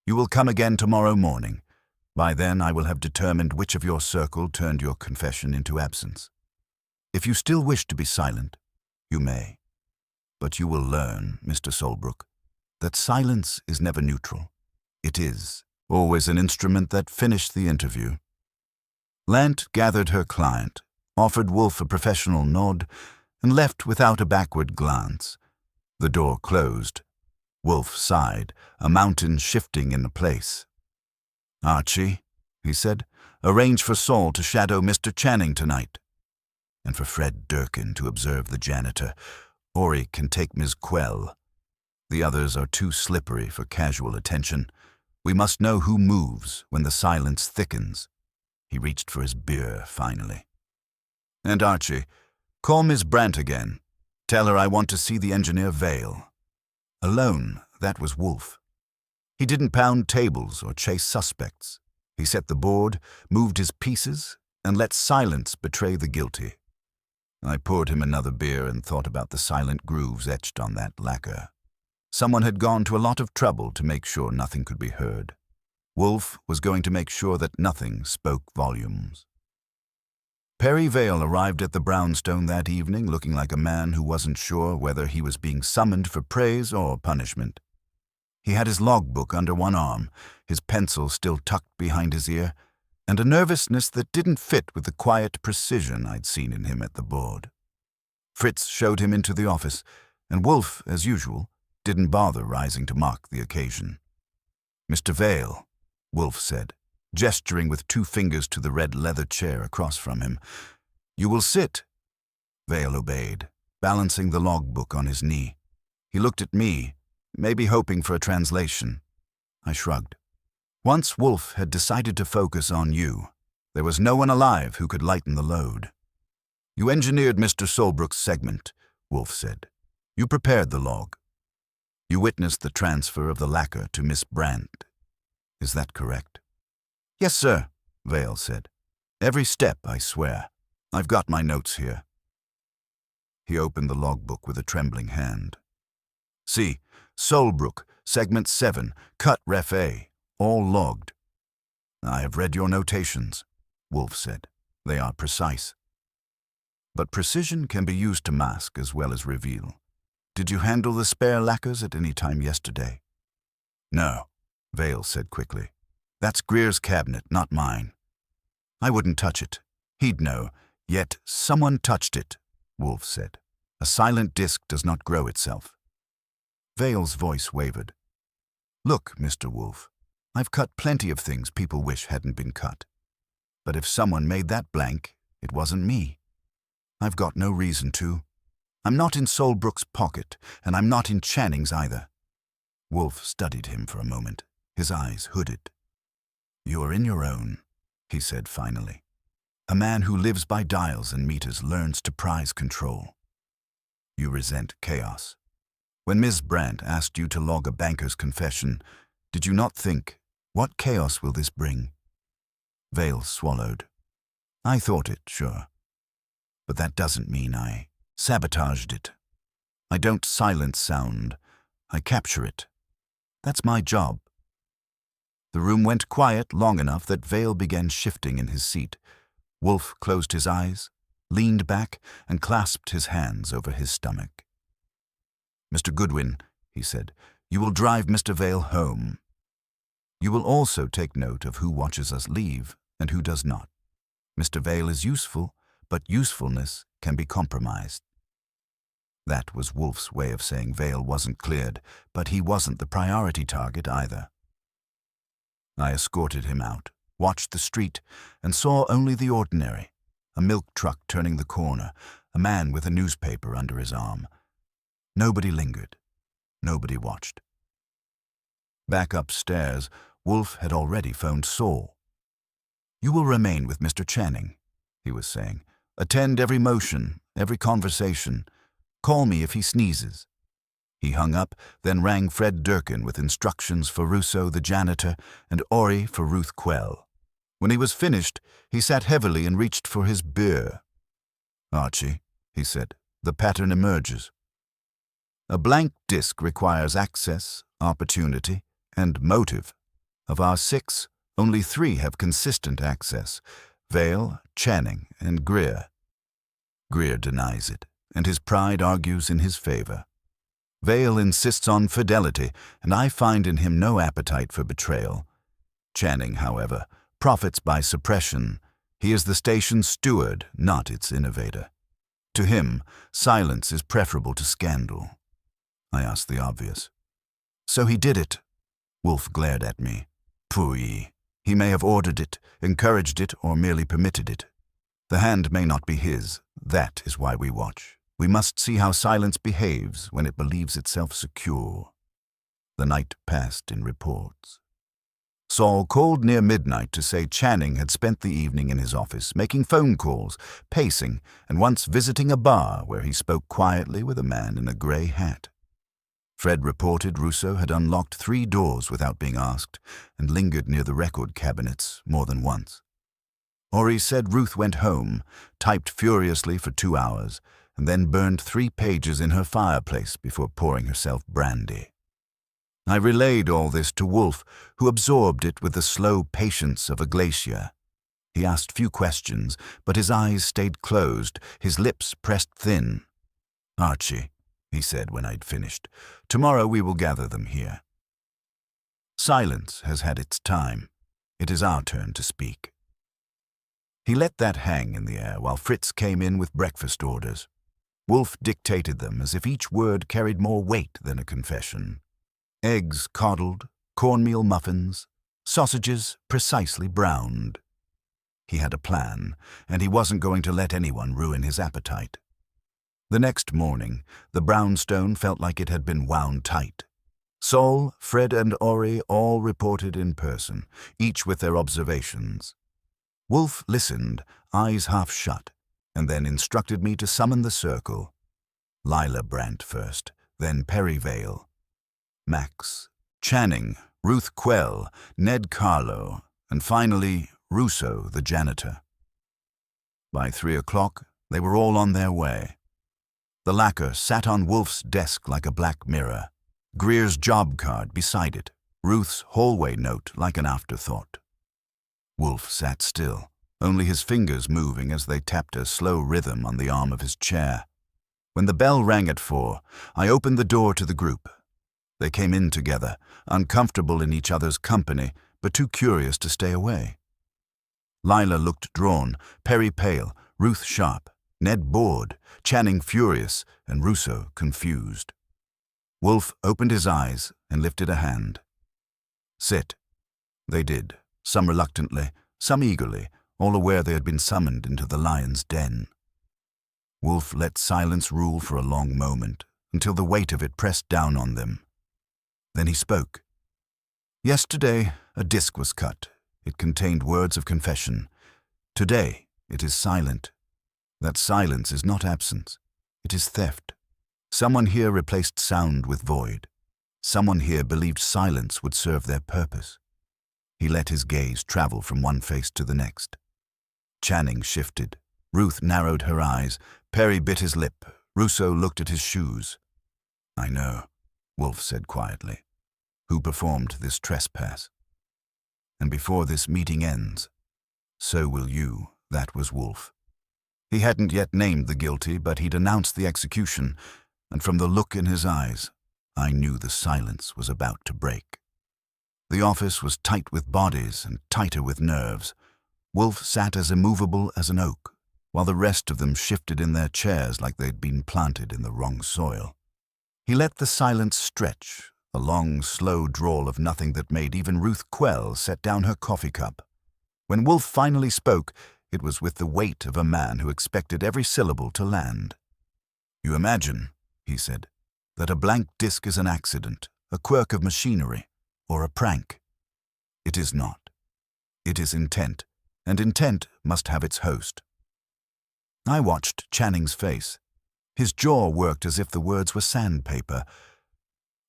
You will come again tomorrow morning. By then I will have determined which of your circle turned your confession into absence. If you still wish to be silent, you may. But you will learn, Mr. Solbrook, that silence is never neutral. It is always an instrument that finished the interview. Lant gathered her client, offered Wolfe a professional nod, and left without a backward glance. The door closed. Wolfe sighed, a mountain shifting into place. Archie, he said, arrange for Saul to shadow Mr. Channing tonight, and for Fred Durkin to observe the janitor. Ori can take Ms. Quell. The others are too slippery for casual attention. We must know who moves when the silence thickens. He reached for his beer, finally. And Archie, call Miss Brandt again. Tell her I want to see the engineer Vale. Alone, that was Wolfe. He didn't pound tables or chase suspects. He set the board, moved his pieces, and let silence betray the guilty. I poured him another beer and thought about the silent grooves etched on that lacquer. Someone had gone to a lot of trouble to make sure nothing could be heard. Wolfe was going to make sure that nothing spoke volumes. Perry Vale arrived at the brownstone that evening looking like a man who wasn't sure whether he was being summoned for praise or punishment. He had his logbook under one arm, his pencil still tucked behind his ear, and a nervousness that didn't fit with the quiet precision I'd seen in him at the board. Fritz showed him into the office, and Wolfe, as usual, didn't bother rising to mark the occasion. "Mr. Vale," Wolfe said, gesturing with 2 fingers to the red leather chair across from him. "You will sit." Vale obeyed, balancing the logbook on his knee. He looked at me, maybe hoping for a translation. I shrugged. Once Wolfe had decided to focus on you, there was no one alive who could lighten the load. "You engineered Mr. Solbrook's segment," Wolfe said. "You prepared the log. You witnessed the transfer of the lacquer to Miss Brandt. Is that correct?" "Yes, sir," Vale said. "Every step, I swear. I've got my notes here." He opened the logbook with a trembling hand. "See, Solbrook, segment 7, cut ref A, all logged." "I have read your notations," Wolfe said. "They are precise. But precision can be used to mask as well as reveal. Did you handle the spare lacquers at any time yesterday?" "No," Vale said quickly. "That's Greer's cabinet, not mine. I wouldn't touch it. He'd know. Yet someone touched it," Wolfe said. "A silent disk does not grow itself." Vale's voice wavered. "Look, Mr. Wolfe, I've cut plenty of things people wish hadn't been cut. But if someone made that blank, it wasn't me. I've got no reason to. I'm not in Solbrook's pocket, and I'm not in Channing's either." Wolfe studied him for a moment, his eyes hooded. "You are in your own," he said finally. "A man who lives by dials and meters learns to prize control. You resent chaos. When Ms. Brandt asked you to log a banker's confession, did you not think, what chaos will this bring?" Vale swallowed. "I thought it, sure. But that doesn't mean I sabotaged it. I don't silence sound. I capture it. That's my job." The room went quiet long enough that Vale began shifting in his seat. Wolfe closed his eyes, leaned back, and clasped his hands over his stomach. "Mr. Goodwin," he said, "you will drive Mr. Vale home. You will also take note of who watches us leave and who does not. Mr. Vale is useful, but usefulness can be compromised." That was Wolfe's way of saying Vale wasn't cleared, but he wasn't the priority target either. I escorted him out, watched the street, and saw only the ordinary: a milk truck turning the corner, a man with a newspaper under his arm. Nobody lingered. Nobody watched. Back upstairs, Wolfe had already phoned Saul. "You will remain with Mr. Channing," he was saying. "Attend every motion, every conversation. Call me if he sneezes." He hung up, then rang Fred Durkin with instructions for Rousseau the janitor and Ori for Ruth Quell. When he was finished, he sat heavily and reached for his beer. "Archie," he said, "the pattern emerges. A blank disk requires access, opportunity, and motive. Of our 6, only 3 have consistent access: Vale, Channing, and Greer. Greer denies it, and his pride argues in his favor. Vale insists on fidelity, and I find in him no appetite for betrayal. Channing, however, profits by suppression. He is the station's steward, not its innovator. To him, silence is preferable to scandal." I asked the obvious. "So he did it?" Wolfe glared at me. "Pooey. He may have ordered it, encouraged it, or merely permitted it. The hand may not be his. That is why we watch. We must see how silence behaves when it believes itself secure." The night passed in reports. Saul called near midnight to say Channing had spent the evening in his office, making phone calls, pacing, and once visiting a bar where he spoke quietly with a man in a gray hat. Fred reported Rousseau had unlocked 3 doors without being asked and lingered near the record cabinets more than once. Ori said Ruth went home, typed furiously for 2 hours, and then burned 3 pages in her fireplace before pouring herself brandy. I relayed all this to Wolfe, who absorbed it with the slow patience of a glacier. He asked few questions, but his eyes stayed closed, his lips pressed thin. "Archie," he said when I'd finished, "tomorrow we will gather them here. Silence has had its time. It is our turn to speak." He let that hang in the air while Fritz came in with breakfast orders. Wolfe dictated them as if each word carried more weight than a confession. Eggs coddled, cornmeal muffins, sausages precisely browned. He had a plan, and he wasn't going to let anyone ruin his appetite. The next morning, the brownstone felt like it had been wound tight. Sol, Fred, and Ori all reported in person, each with their observations. Wolfe listened, eyes half shut, and then instructed me to summon the circle. Lila Brandt first, then Perry Vale, Max, Channing, Ruth Quell, Ned Carlo, and finally Russo, the janitor. By 3 o'clock, they were all on their way. The lacquer sat on Wolfe's desk like a black mirror, Greer's job card beside it, Ruth's hallway note like an afterthought. Wolfe sat still, only his fingers moving as they tapped a slow rhythm on the arm of his chair. When the bell rang at 4, I opened the door to the group. They came in together, uncomfortable in each other's company, but too curious to stay away. Lila looked drawn, Perry pale, Ruth sharp, Ned bored, Channing furious, and Russo confused. Wolfe opened his eyes and lifted a hand. "Sit." They did, some reluctantly, some eagerly, all aware they had been summoned into the lion's den. Wolfe let silence rule for a long moment, until the weight of it pressed down on them. Then he spoke. "Yesterday, a disc was cut. It contained words of confession. Today, it is silent. That silence is not absence. It is theft. Someone here replaced sound with void. Someone here believed silence would serve their purpose." He let his gaze travel from one face to the next. Channing shifted. Ruth narrowed her eyes. Perry bit his lip. Russo looked at his shoes. "I know," Wolfe said quietly, "who performed this trespass. And before this meeting ends, so will you." That was Wolfe. He hadn't yet named the guilty, but he'd announced the execution, and from the look in his eyes, I knew the silence was about to break. The office was tight with bodies and tighter with nerves. Wolfe sat as immovable as an oak, while the rest of them shifted in their chairs like they'd been planted in the wrong soil. He let the silence stretch, a long, slow drawl of nothing that made even Ruth Quell set down her coffee cup. When Wolfe finally spoke, it was with the weight of a man who expected every syllable to land. "You imagine," he said, "that a blank disc is an accident, a quirk of machinery, or a prank. It is not. It is intent, and intent must have its host." I watched Channing's face. His jaw worked as if the words were sandpaper.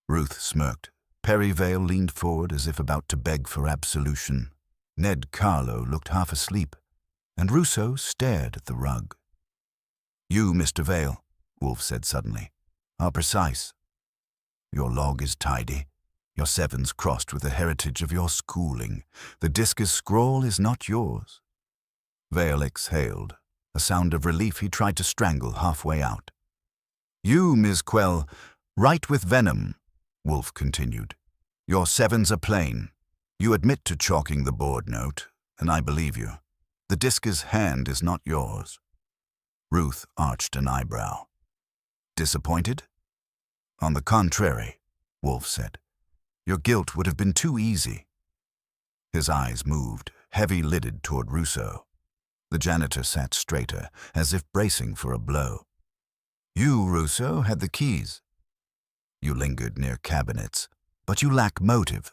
Ruth smirked. Perry Vale leaned forward as if about to beg for absolution. Ned Carlo looked half asleep, and Russo stared at the rug. "You, Mr. Vale," Wolfe said suddenly, "are precise. Your log is tidy, your sevens crossed with the heritage of your schooling. The discus scrawl is not yours." Vale exhaled, a sound of relief he tried to strangle halfway out. "You, Ms. Quell, write with venom," Wolfe continued. "Your sevens are plain. You admit to chalking the board note, and I believe you. The discus hand is not yours." Ruth arched an eyebrow. "Disappointed?" "On the contrary," Wolfe said. "Your guilt would have been too easy." His eyes moved, heavy-lidded toward Russo. The janitor sat straighter, as if bracing for a blow. "You, Russo, had the keys. You lingered near cabinets, but you lack motive.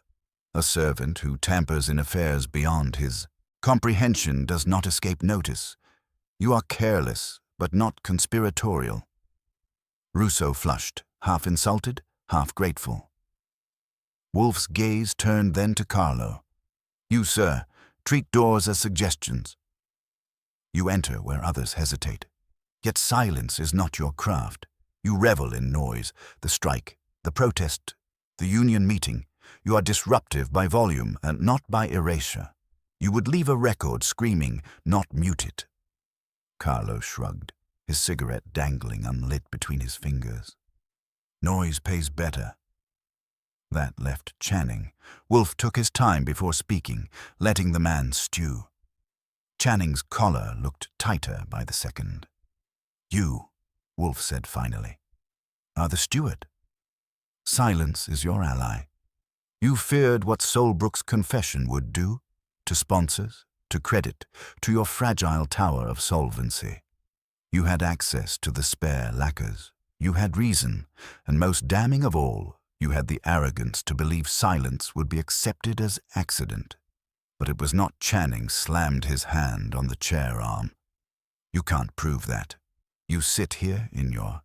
A servant who tampers in affairs beyond his comprehension does not escape notice. You are careless, but not conspiratorial." Russo flushed, half insulted, half grateful. Wolfe's gaze turned then to Carlo. "You, sir, treat doors as suggestions. You enter where others hesitate. Yet silence is not your craft. You revel in noise, the strike, the protest, the union meeting. You are disruptive by volume and not by erasure. You would leave a record screaming, not mute it. Carlo shrugged, his cigarette dangling unlit between his fingers. Noise pays better. That left Channing. Wolfe took his time before speaking, letting the man stew. Channing's collar looked tighter by the second. You, Wolfe said finally, are the steward. Silence is your ally. You feared what Solbrook's confession would do to sponsors, to credit, to your fragile tower of solvency. You had access to the spare lacquers. You had reason, and most damning of all, you had the arrogance to believe silence would be accepted as accident. But it was not. Channing slammed his hand on the chair arm. You can't prove that. You sit here in your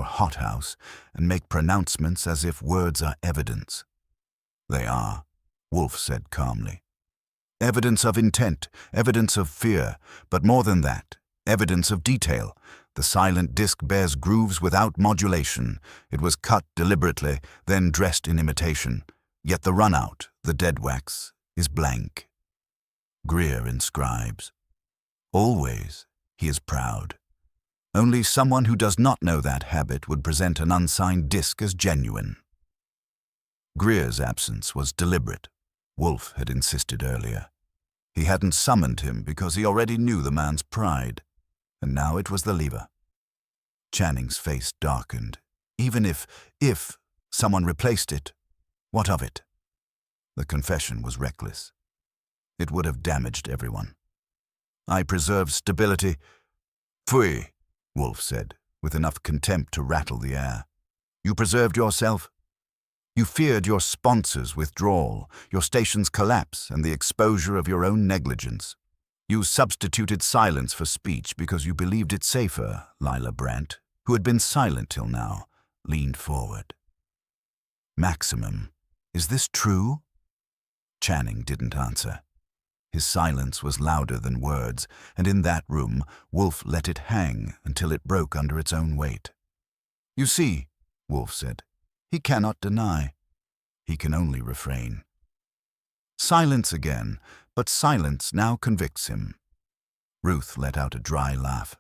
hothouse and make pronouncements as if words are evidence. They are, Wolfe said calmly. Evidence of intent, evidence of fear, but more than that, evidence of detail. The silent disc bears grooves without modulation. It was cut deliberately, then dressed in imitation. Yet the runout, the dead wax, is blank. Greer inscribes, always he is proud. Only someone who does not know that habit would present an unsigned disc as genuine. Greer's absence was deliberate. Wolfe had insisted earlier. He hadn't summoned him because he already knew the man's pride. And now it was the lever. Channing's face darkened. Even if someone replaced it, what of it? The confession was reckless. It would have damaged everyone. I preserved stability. Pfui, Wolfe said, with enough contempt to rattle the air. You preserved yourself? You feared your sponsor's withdrawal, your station's collapse, and the exposure of your own negligence. You substituted silence for speech because you believed it safer. Lila Brandt, who had been silent till now, leaned forward. Maximum, is this true? Channing didn't answer. His silence was louder than words, and in that room, Wolfe let it hang until it broke under its own weight. You see, Wolfe said, he cannot deny. He can only refrain. Silence again, but silence now convicts him. Ruth let out a dry laugh.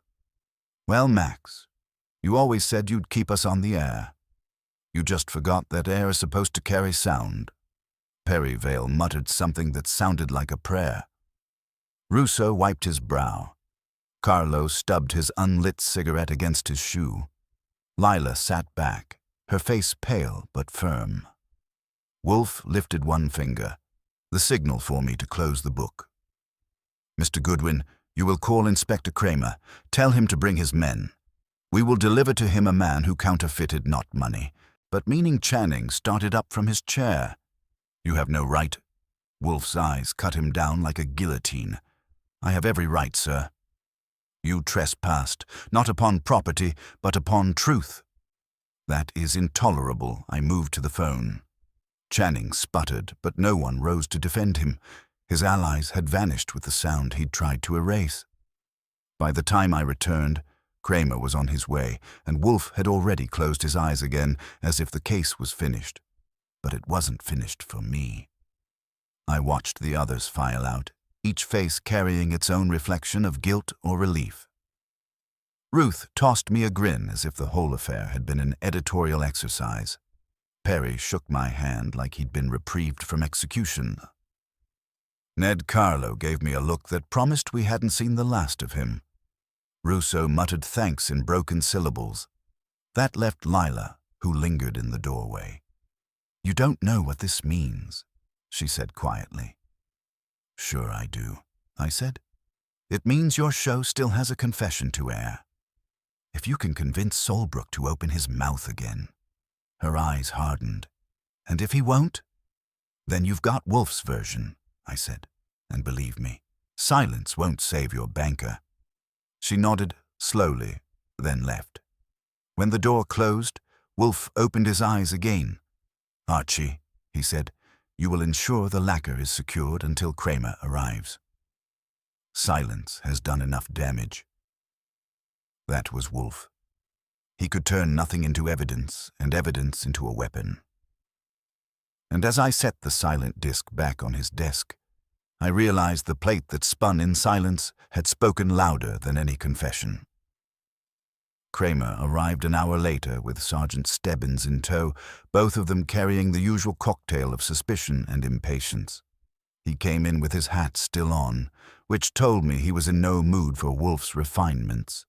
Well, Max, you always said you'd keep us on the air. You just forgot that air is supposed to carry sound. Perryvale muttered something that sounded like a prayer. Russo wiped his brow. Carlo stubbed his unlit cigarette against his shoe. Lila sat back, her face pale but firm. Wolfe lifted one finger, the signal for me to close the book. Mr. Goodwin, you will call Inspector Kramer. Tell him to bring his men. We will deliver to him a man who counterfeited not money, but meaning Channing started up from his chair. You have no right. Wolfe's eyes cut him down like a guillotine. I have every right, sir. You trespassed, not upon property, but upon truth. That is intolerable. I moved to the phone. Channing sputtered, but no one rose to defend him. His allies had vanished with the sound he'd tried to erase. By the time I returned, Kramer was on his way, and Wolfe had already closed his eyes again, as if the case was finished. But it wasn't finished for me. I watched the others file out, each face carrying its own reflection of guilt or relief. Ruth tossed me a grin as if the whole affair had been an editorial exercise. Perry shook my hand like he'd been reprieved from execution. Ned Carlo gave me a look that promised we hadn't seen the last of him. Russo muttered thanks in broken syllables. That left Lila, who lingered in the doorway. You don't know what this means, she said quietly. Sure I do, I said. It means your show still has a confession to air. If you can convince Solbrook to open his mouth again. Her eyes hardened. And if he won't? Then you've got Wolfe's version, I said. And believe me, silence won't save your banker. She nodded slowly, then left. When the door closed, Wolfe opened his eyes again. Archie, he said, you will ensure the lacquer is secured until Kramer arrives. Silence has done enough damage. That was Wolfe. He could turn nothing into evidence, and evidence into a weapon. And as I set the silent disc back on his desk, I realized the plate that spun in silence had spoken louder than any confession. Kramer arrived an hour later with Sergeant Stebbins in tow, both of them carrying the usual cocktail of suspicion and impatience. He came in with his hat still on, which told me he was in no mood for Wolfe's refinements.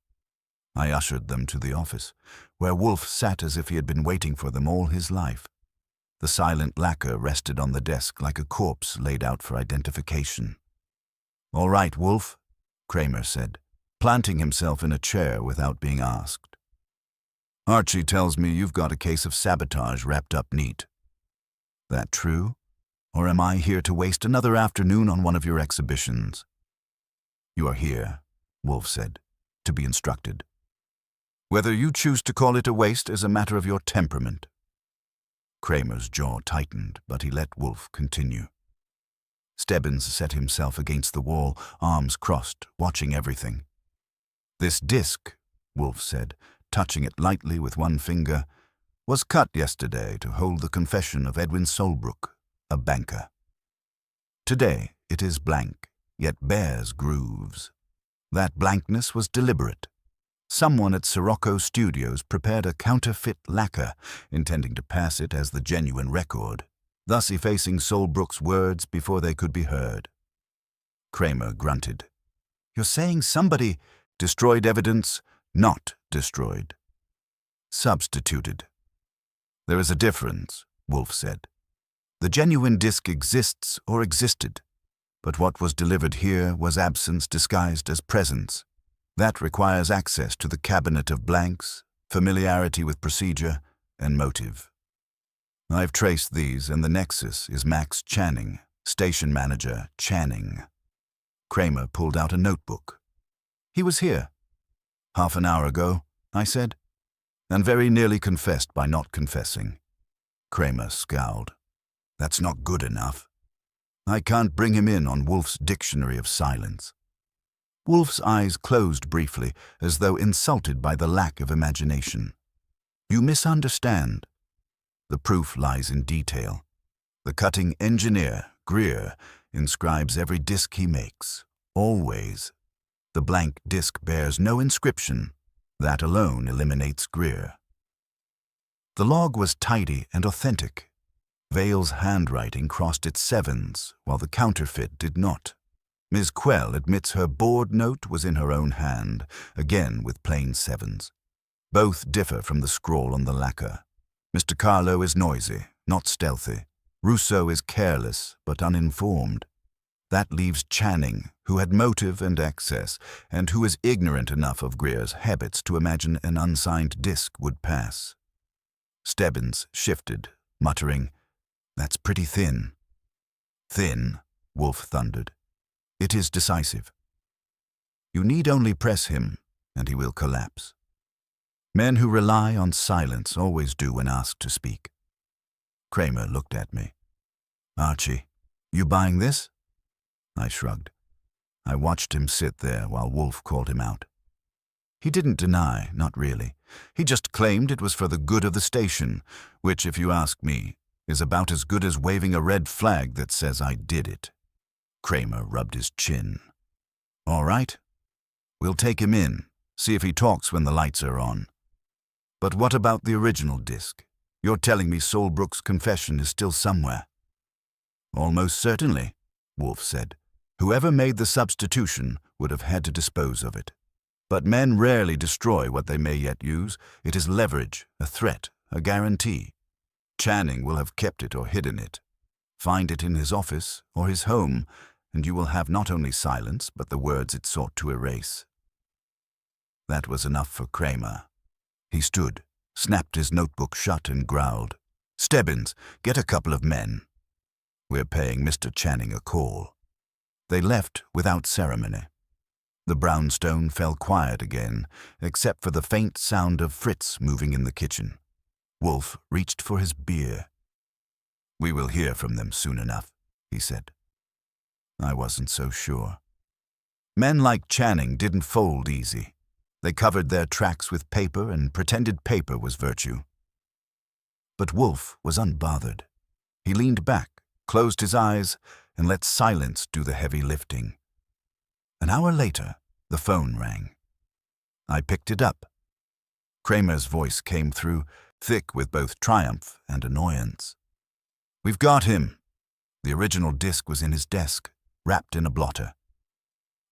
I ushered them to the office, where Wolfe sat as if he had been waiting for them all his life. The silent lacquer rested on the desk like a corpse laid out for identification. "All right, Wolfe," Kramer said, planting himself in a chair without being asked. "Archie tells me you've got a case of sabotage wrapped up neat. That true? Or am I here to waste another afternoon on one of your exhibitions?" "You are here," Wolfe said, "to be instructed. Whether you choose to call it a waste is a matter of your temperament." Kramer's jaw tightened, but he let Wolfe continue. Stebbins set himself against the wall, arms crossed, watching everything. "This disc," Wolfe said, touching it lightly with one finger, "was cut yesterday to hold the confession of Edwin Solbrook, a banker. Today it is blank, yet bears grooves. That blankness was deliberate. Someone at Sirocco Studios prepared a counterfeit lacquer, intending to pass it as the genuine record, thus effacing Solbrook's words before they could be heard." Kramer grunted. "You're saying somebody—" "Destroyed evidence, not destroyed. Substituted. There is a difference," Wolfe said. "The genuine disc exists or existed, but what was delivered here was absence disguised as presence. That requires access to the cabinet of blanks, familiarity with procedure, and motive. I've traced these, and the nexus is Max Channing, station manager Channing." Kramer pulled out a notebook. "He was here." "Half an hour ago," I said, "and very nearly confessed by not confessing." Kramer scowled. "That's not good enough. I can't bring him in on Wolfe's dictionary of silence." Wolfe's eyes closed briefly, as though insulted by the lack of imagination. "You misunderstand. The proof lies in detail. The cutting engineer, Greer, inscribes every disc he makes, always. The blank disc bears no inscription. That alone eliminates Greer." The log was tidy and authentic. Vale's handwriting crossed its sevens, while the counterfeit did not. Ms. Quell admits her board note was in her own hand, again with plain sevens. Both differ from the scrawl on the lacquer. Mr. Carlo is noisy, not stealthy. Rousseau is careless, but uninformed. That leaves Channing, who had motive and access, and who is ignorant enough of Greer's habits to imagine an unsigned disc would pass. Stebbins shifted, muttering, "That's pretty thin." "Thin," Wolfe thundered. "It is decisive. You need only press him, and he will collapse. Men who rely on silence always do when asked to speak." Kramer looked at me. "Archie, you buying this?" I shrugged. I watched him sit there while Wolfe called him out. He didn't deny, not really. He just claimed it was for the good of the station, which, if you ask me, is about as good as waving a red flag that says I did it. Kramer rubbed his chin. "All right. We'll take him in, see if he talks when the lights are on. But what about the original disc? You're telling me Solbrook's confession is still somewhere?" "Almost certainly," Wolfe said. "Whoever made the substitution would have had to dispose of it. But men rarely destroy what they may yet use. It is leverage, a threat, a guarantee. Channing will have kept it or hidden it. Find it in his office or his home, and you will have not only silence, but the words it sought to erase." That was enough for Kramer. He stood, snapped his notebook shut, and growled, "Stebbins, get a couple of men. We're paying Mr. Channing a call." They left without ceremony. The brownstone fell quiet again, except for the faint sound of Fritz moving in the kitchen. Wolfe reached for his beer. "We will hear from them soon enough," he said. I wasn't so sure. Men like Channing didn't fold easy. They covered their tracks with paper and pretended paper was virtue. But Wolfe was unbothered. He leaned back, closed his eyes, and let silence do the heavy lifting. An hour later, the phone rang. I picked it up. Kramer's voice came through, thick with both triumph and annoyance. "We've got him." The original disc was in his desk, wrapped in a blotter.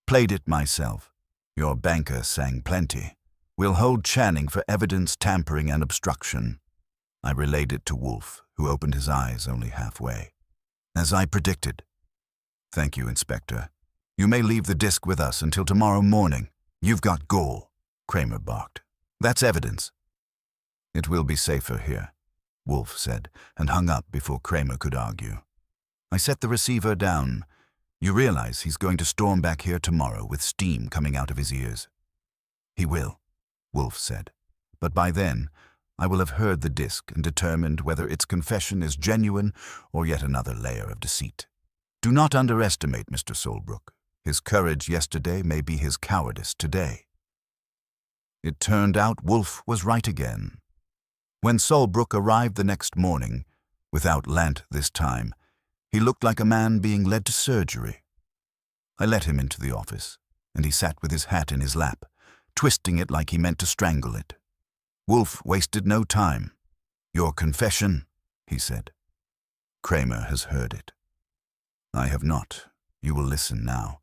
"Played it myself. Your banker sang plenty. We'll hold Channing for evidence tampering and obstruction." I relayed it to Wolfe, who opened his eyes only halfway. "As I predicted." "Thank you, Inspector. You may leave the disc with us until tomorrow morning. You've got gall," Kramer barked. "That's evidence." "It will be safer here," Wolfe said, and hung up before Kramer could argue. I set the receiver down. "You realize he's going to storm back here tomorrow with steam coming out of his ears?" "He will," Wolfe said. "But by then, I will have heard the disc and determined whether its confession is genuine or yet another layer of deceit. Do not underestimate Mr. Solbrook. His courage yesterday may be his cowardice today." It turned out Wolfe was right again. When Solbrook arrived the next morning, without Lant this time, he looked like a man being led to surgery. I let him into the office, and he sat with his hat in his lap, twisting it like he meant to strangle it. Wolfe wasted no time. "Your confession," he said. "Kramer has heard it." "I have not. You will listen now,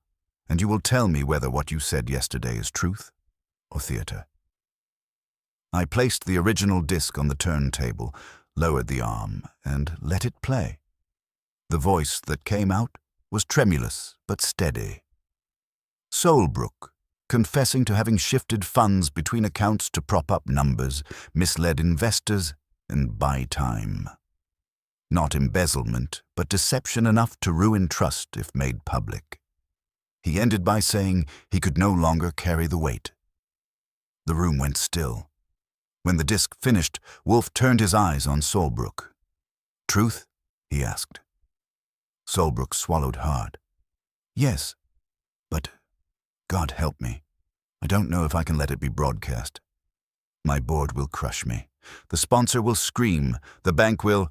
and you will tell me whether what you said yesterday is truth or theater." I placed the original disc on the turntable, lowered the arm, and let it play. The voice that came out was tremulous but steady. Solbrook, confessing to having shifted funds between accounts to prop up numbers, misled investors, and buy time. Not embezzlement, but deception enough to ruin trust if made public. He ended by saying he could no longer carry the weight. The room went still. When the disc finished, Wolfe turned his eyes on Solbrook. "Truth?" he asked. Solbrook swallowed hard. "Yes, but God help me. I don't know if I can let it be broadcast. My board will crush me. The sponsor will scream. The bank will—"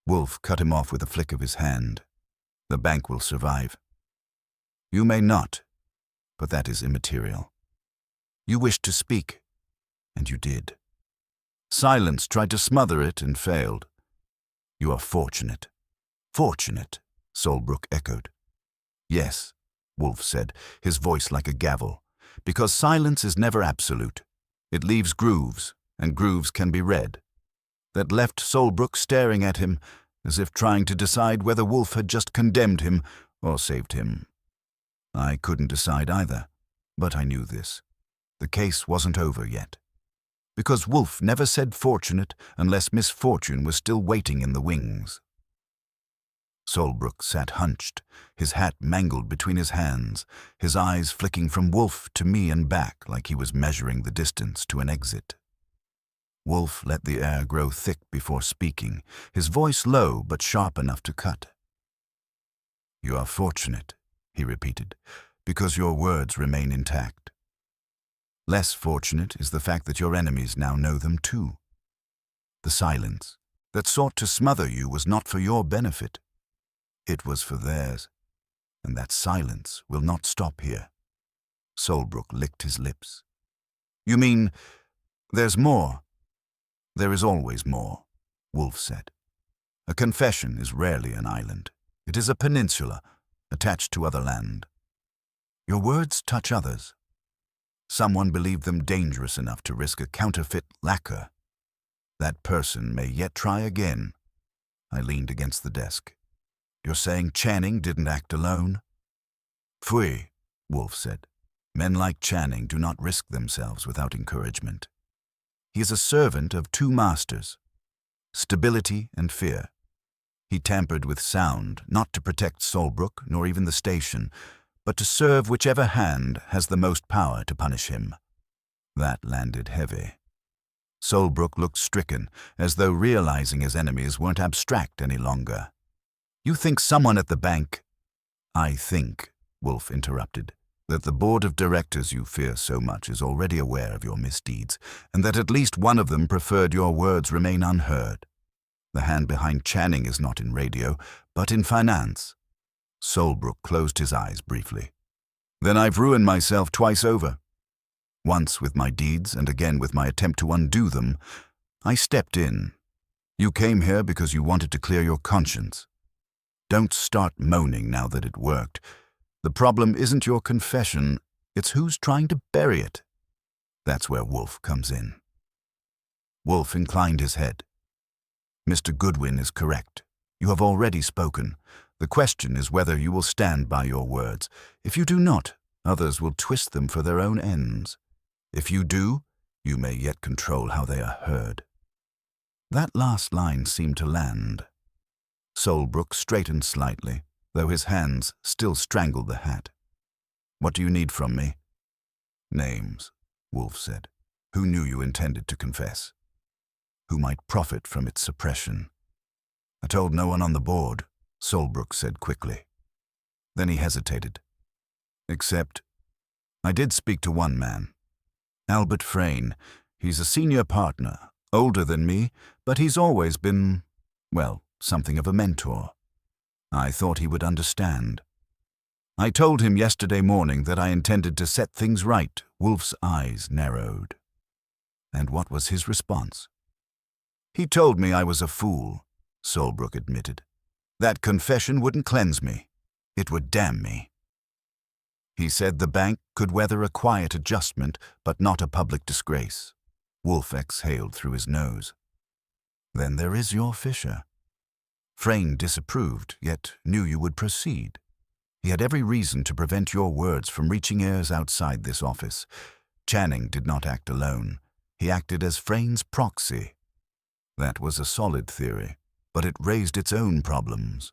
Wolfe cut him off with a flick of his hand. "The bank will survive. You may not, but that is immaterial. You wished to speak, and you did. Silence tried to smother it and failed. You are fortunate." "Fortunate," Solbrook echoed. "Yes," Wolfe said, his voice like a gavel, "because silence is never absolute. It leaves grooves, and grooves can be read." That left Solbrook staring at him, as if trying to decide whether Wolfe had just condemned him or saved him. I couldn't decide either, but I knew this. The case wasn't over yet. Because Wolfe never said fortunate unless misfortune was still waiting in the wings. Solbrook sat hunched, his hat mangled between his hands, his eyes flicking from Wolfe to me and back like he was measuring the distance to an exit. Wolfe let the air grow thick before speaking, his voice low but sharp enough to cut. "You are fortunate," he repeated, "because your words remain intact. Less fortunate is the fact that your enemies now know them too. The silence that sought to smother you was not for your benefit. It was for theirs, and that silence will not stop here." Solbrook licked his lips. "You mean there's more?" "There is always more," Wolfe said. "A confession is rarely an island. It is a peninsula, attached to other land. Your words touch others. Someone believed them dangerous enough to risk a counterfeit lacquer. That person may yet try again." I leaned against the desk. "You're saying Channing didn't act alone?" "Fui," Wolfe said. "Men like Channing do not risk themselves without encouragement. He is a servant of two masters, stability and fear. He tampered with sound, not to protect Solbrook nor even the station, but to serve whichever hand has the most power to punish him." That landed heavy. Solbrook looked stricken, as though realizing his enemies weren't abstract any longer. "You think someone at the bank—" "I think," Wolfe interrupted, that the board of directors you fear so much is already aware of your misdeeds, and that at least one of them preferred your words remain unheard. The hand behind Channing is not in radio, but in finance. Solbrook closed his eyes briefly. Then I've ruined myself twice over. Once with my deeds, and again with my attempt to undo them. I stepped in. You came here because you wanted to clear your conscience. Don't start moaning now that it worked. The problem isn't your confession, it's who's trying to bury it. That's where Wolfe comes in. Wolfe inclined his head. Mr. Goodwin is correct. You have already spoken. The question is whether you will stand by your words. If you do not, others will twist them for their own ends. If you do, you may yet control how they are heard. That last line seemed to land. Solbrook straightened slightly, though his hands still strangled the hat. What do you need from me? Names, Wolfe said. Who knew you intended to confess? Who might profit from its suppression? I told no one on the board, Solbrook said quickly. Then he hesitated. Except, I did speak to one man. Albert Frayne. He's a senior partner, older than me, but he's always been, well, something of a mentor. I thought he would understand. I told him yesterday morning that I intended to set things right. Wolfe's eyes narrowed. And what was his response? He told me I was a fool, Solbrook admitted. That confession wouldn't cleanse me. It would damn me. He said the bank could weather a quiet adjustment, but not a public disgrace. Wolfe exhaled through his nose. Then there is your Fisher. Frayne disapproved, yet knew you would proceed. He had every reason to prevent your words from reaching ears outside this office. Channing did not act alone. He acted as Frayne's proxy. That was a solid theory, but it raised its own problems.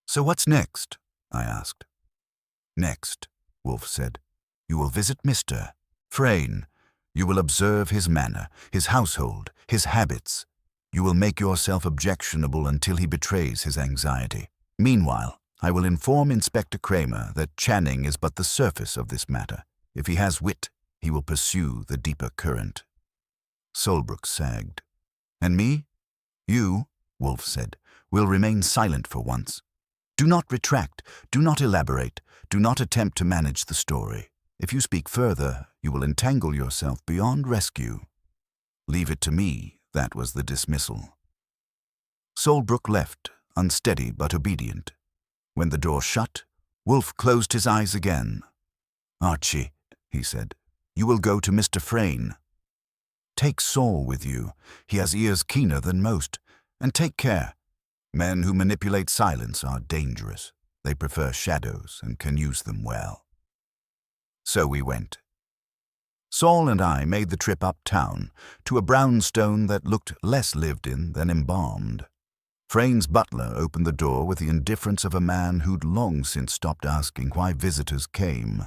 So what's next? I asked. Next, Wolfe said, you will visit Mr. Frayne. You will observe his manner, his household, his habits. You will make yourself objectionable until he betrays his anxiety. Meanwhile, I will inform Inspector Kramer that Channing is but the surface of this matter. If he has wit, he will pursue the deeper current. Solbrook sagged. And me? You, Wolfe said, will remain silent for once. Do not retract, do not elaborate, do not attempt to manage the story. If you speak further, you will entangle yourself beyond rescue. Leave it to me, that was the dismissal. Solbrook left, unsteady but obedient. When the door shut, Wolfe closed his eyes again. Archie, he said, you will go to Mr. Frayne. Take Saul with you. He has ears keener than most. And take care. Men who manipulate silence are dangerous. They prefer shadows and can use them well. So we went. Saul and I made the trip uptown to a brownstone that looked less lived in than embalmed. Frayne's butler opened the door with the indifference of a man who'd long since stopped asking why visitors came.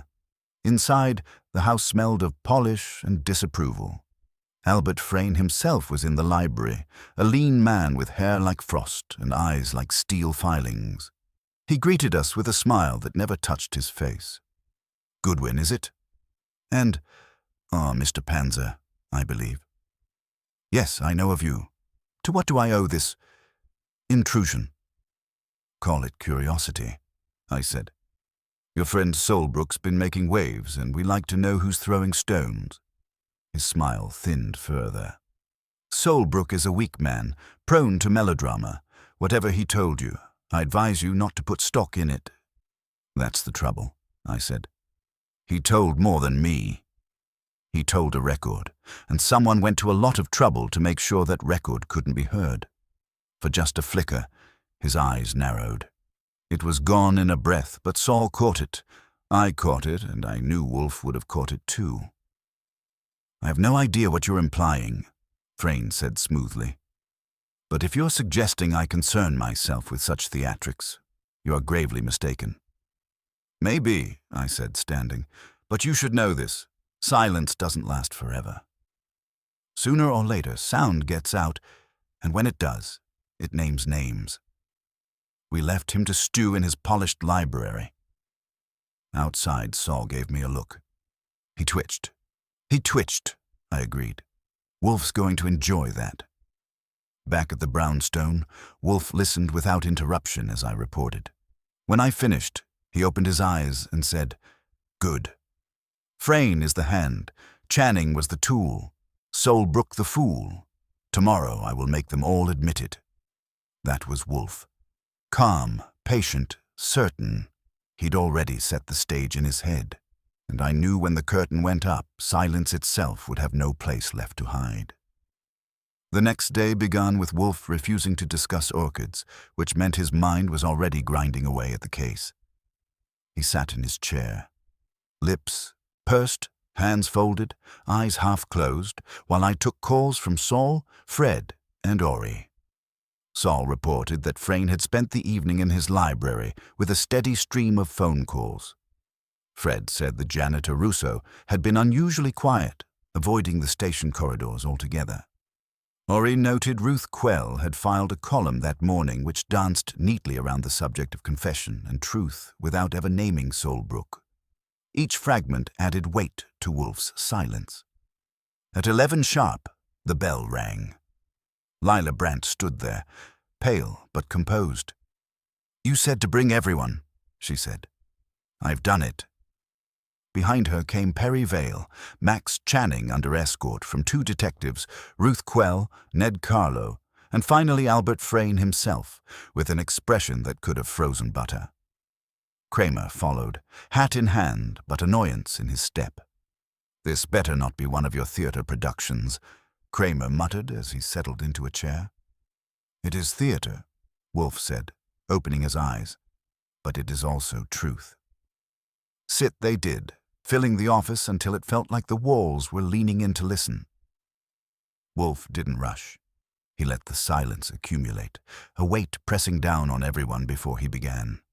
Inside, the house smelled of polish and disapproval. Albert Frayne himself was in the library, a lean man with hair like frost and eyes like steel filings. He greeted us with a smile that never touched his face. Goodwin, is it? And, Mr. Panzer, I believe. Yes, I know of you. To what do I owe this intrusion? Call it curiosity, I said. Your friend Solbrook's been making waves, and we like to know who's throwing stones. His smile thinned further. Solbrook is a weak man, prone to melodrama. Whatever he told you, I advise you not to put stock in it. That's the trouble, I said. He told more than me. He told a record, and someone went to a lot of trouble to make sure that record couldn't be heard. For just a flicker, his eyes narrowed. It was gone in a breath, but Saul caught it. I caught it, and I knew Wolfe would have caught it too. I have no idea what you're implying, Frayne said smoothly. But if you're suggesting I concern myself with such theatrics, you are gravely mistaken. Maybe, I said, standing, but you should know this. Silence doesn't last forever. Sooner or later, sound gets out, and when it does, it names names. We left him to stew in his polished library. Outside, Saul gave me a look. He twitched. He twitched, I agreed. Wolfe's going to enjoy that. Back at the brownstone, Wolfe listened without interruption as I reported. When I finished, he opened his eyes and said, "Good. Frayne is the hand, Channing was the tool, Solbrook the fool. Tomorrow I will make them all admit it." That was Wolfe. Calm, patient, certain. He'd already set the stage in his head, and I knew when the curtain went up, silence itself would have no place left to hide. The next day began with Wolfe refusing to discuss orchids, which meant his mind was already grinding away at the case. He sat in his chair, lips pursed, hands folded, eyes half closed, while I took calls from Saul, Fred, and Ori. Saul reported that Frayne had spent the evening in his library with a steady stream of phone calls. Fred said the janitor Russo had been unusually quiet, avoiding the station corridors altogether. Ori noted Ruth Quell had filed a column that morning which danced neatly around the subject of confession and truth without ever naming Solbrook. Each fragment added weight to Wolfe's silence. At 11 sharp, the bell rang. Lila Brandt stood there, pale but composed. "You said to bring everyone," she said. "I've done it." Behind her came Perry Vale, Max Channing under escort from 2 detectives, Ruth Quell, Ned Carlo, and finally Albert Frayne himself, with an expression that could have frozen butter. Kramer followed, hat in hand, but annoyance in his step. "This better not be one of your theater productions," Kramer muttered as he settled into a chair. "It is theater," Wolfe said, opening his eyes, "but it is also truth." Sit they did, filling the office until it felt like the walls were leaning in to listen. Wolfe didn't rush. He let the silence accumulate, a weight pressing down on everyone before he began.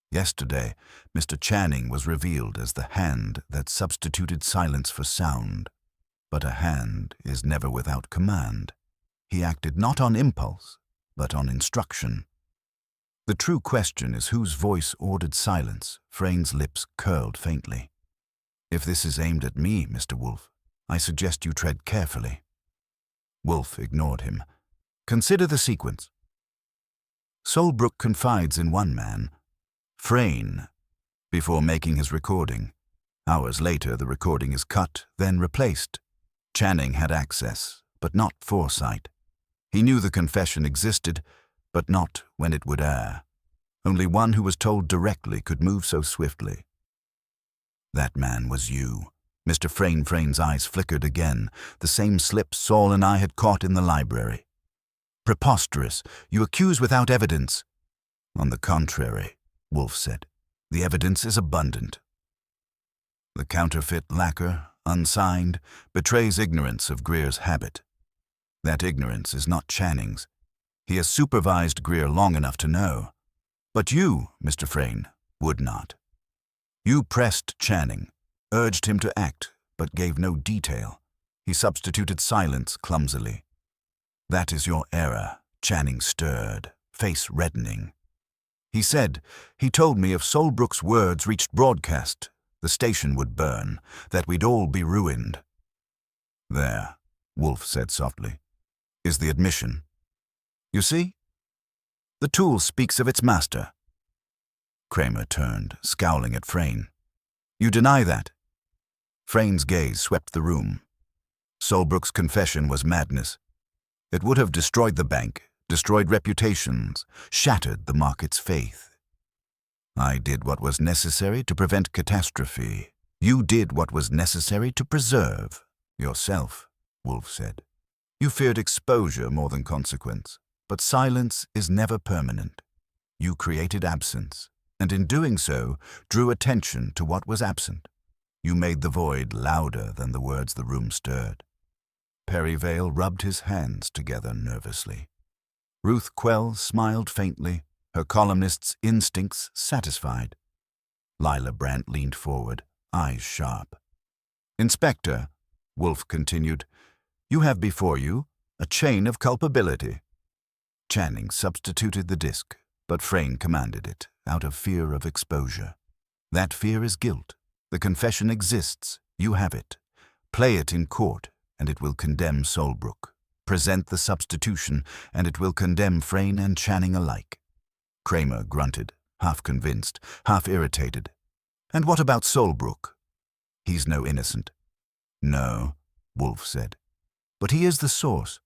Yesterday, Mr. Channing was revealed as the hand that substituted silence for sound. But a hand is never without command. He acted not on impulse, but on instruction. The true question is whose voice ordered silence. Frayne's lips curled faintly. "If this is aimed at me, Mr. Wolfe, I suggest you tread carefully." Wolfe ignored him. "Consider the sequence. Solbrook confides in one man, Frayne, before making his recording. Hours later, the recording is cut, then replaced. Channing had access, but not foresight. He knew the confession existed, but not when it would air. Only one who was told directly could move so swiftly. That man was you." Mr. Frayne's eyes flickered again, the same slip Saul and I had caught in the library. "Preposterous. You accuse without evidence." "On the contrary," Wolfe said, "the evidence is abundant." The counterfeit lacquer, unsigned, betrays ignorance of Greer's habit. That ignorance is not Channing's. He has supervised Greer long enough to know. But you, Mr. Frayne, would not. You pressed Channing, urged him to act, but gave no detail. He substituted silence clumsily. "That is your error." Channing stirred, face reddening. He told me if Solbrook's words reached broadcast, the station would burn, that we'd all be ruined." "There," Wolfe said softly, "is the admission. You see? The tool speaks of its master." Kramer turned, scowling at Frayne. "You deny that?" Frayne's gaze swept the room. Solbrook's confession was madness. It would have destroyed the bank, destroyed reputations, shattered the market's faith. I did what was necessary to prevent catastrophe. You did what was necessary to preserve yourself, Wolfe said. You feared exposure more than consequence, but silence is never permanent. You created absence, and in doing so, drew attention to what was absent. You made the void louder than the words the room stirred. Perry Vale rubbed his hands together nervously. Ruth Quell smiled faintly, her columnist's instincts satisfied. Lila Brandt leaned forward, eyes sharp. "Inspector," Wolfe continued, "you have before you a chain of culpability." Channing substituted the disc, but Frayne commanded it, out of fear of exposure. That fear is guilt. The confession exists. You have it. Play it in court, and it will condemn Solbrook. Present the substitution, and it will condemn Frayne and Channing alike. Kramer grunted, half convinced, half irritated. And what about Solbrook? He's no innocent. No, Wolfe said. But he is the source,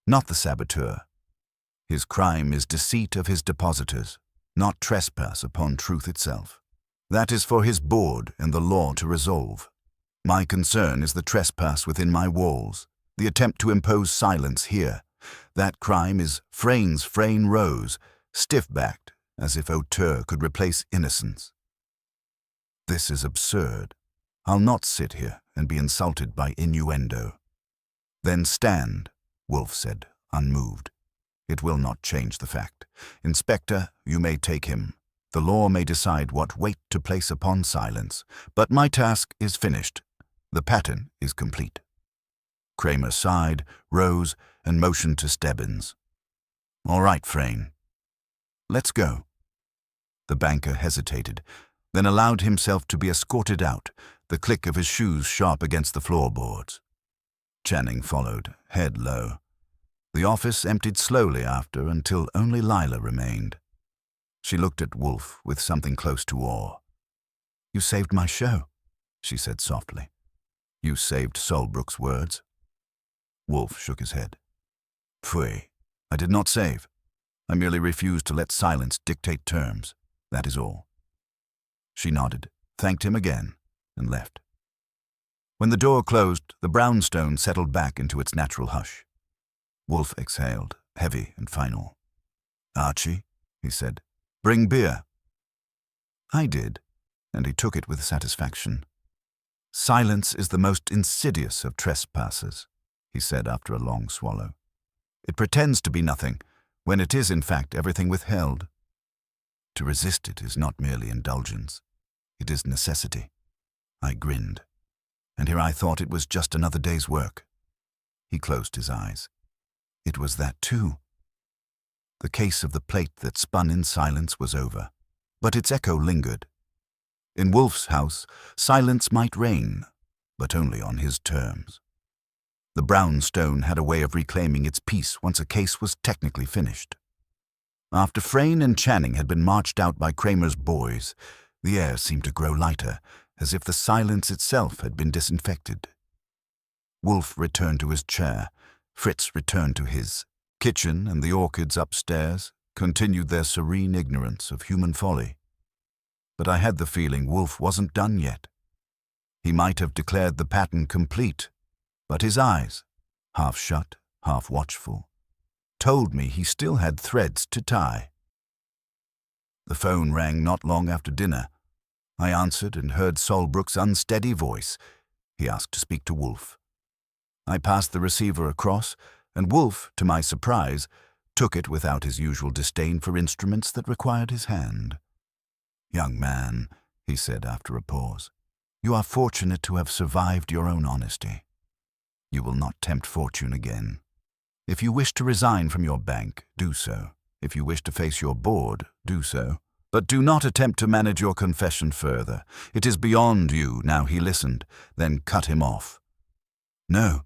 not the saboteur. His crime is deceit of his depositors, not trespass upon truth itself. That is for his board and the law to resolve. My concern is the trespass within my walls, the attempt to impose silence here. That crime is Frayne's Frayne Rose, stiff-backed, as if auteur could replace innocence. This is absurd. I'll not sit here and be insulted by innuendo. Then stand, Wolfe said, unmoved. It will not change the fact. Inspector, you may take him. The law may decide what weight to place upon silence, but my task is finished. The pattern is complete. Kramer sighed, rose, and motioned to Stebbins. All right, Frayne. Let's go. The banker hesitated, then allowed himself to be escorted out, the click of his shoes sharp against the floorboards. Channing followed, head low. The office emptied slowly after until only Lila remained. She looked at Wolfe with something close to awe. You saved my show, she said softly. You saved Solbrook's words. Wolfe shook his head. Pfui, I did not save. I merely refused to let silence dictate terms. That is all. She nodded, thanked him again, and left. When the door closed, the brownstone settled back into its natural hush. Wolfe exhaled, heavy and final. Archie, he said, bring beer. I did, and he took it with satisfaction. Silence is the most insidious of trespassers, he said after a long swallow. It pretends to be nothing, when it is in fact everything withheld. To resist it is not merely indulgence. It is necessity. I grinned, and here I thought it was just another day's work. He closed his eyes. It was that too. The case of the plate that spun in silence was over, but its echo lingered. In Wolfe's house, silence might reign, but only on his terms. The brownstone had a way of reclaiming its peace once a case was technically finished. After Frayne and Channing had been marched out by Kramer's boys, the air seemed to grow lighter, as if the silence itself had been disinfected. Wolfe returned to his chair. Fritz returned to his. Kitchen and the orchids upstairs continued their serene ignorance of human folly. But I had the feeling Wolfe wasn't done yet. He might have declared the pattern complete, but his eyes, half shut, half watchful, told me he still had threads to tie. The phone rang not long after dinner. I answered and heard Solbrook's unsteady voice. He asked to speak to Wolfe. I passed the receiver across, and Wolfe, to my surprise, took it without his usual disdain for instruments that required his hand. Young man, he said after a pause, you are fortunate to have survived your own honesty. You will not tempt fortune again. If you wish to resign from your bank, do so. If you wish to face your board, do so. But do not attempt to manage your confession further. It is beyond you. Now he listened, then cut him off. No,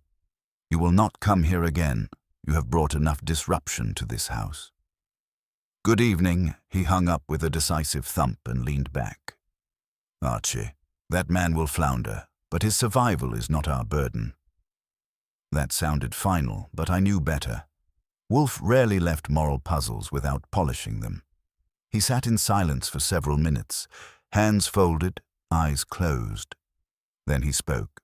you will not come here again. You have brought enough disruption to this house. Good evening, he hung up with a decisive thump and leaned back. Archie, that man will flounder, but his survival is not our burden. That sounded final, but I knew better. Wolfe rarely left moral puzzles without polishing them. He sat in silence for several minutes, hands folded, eyes closed. Then he spoke.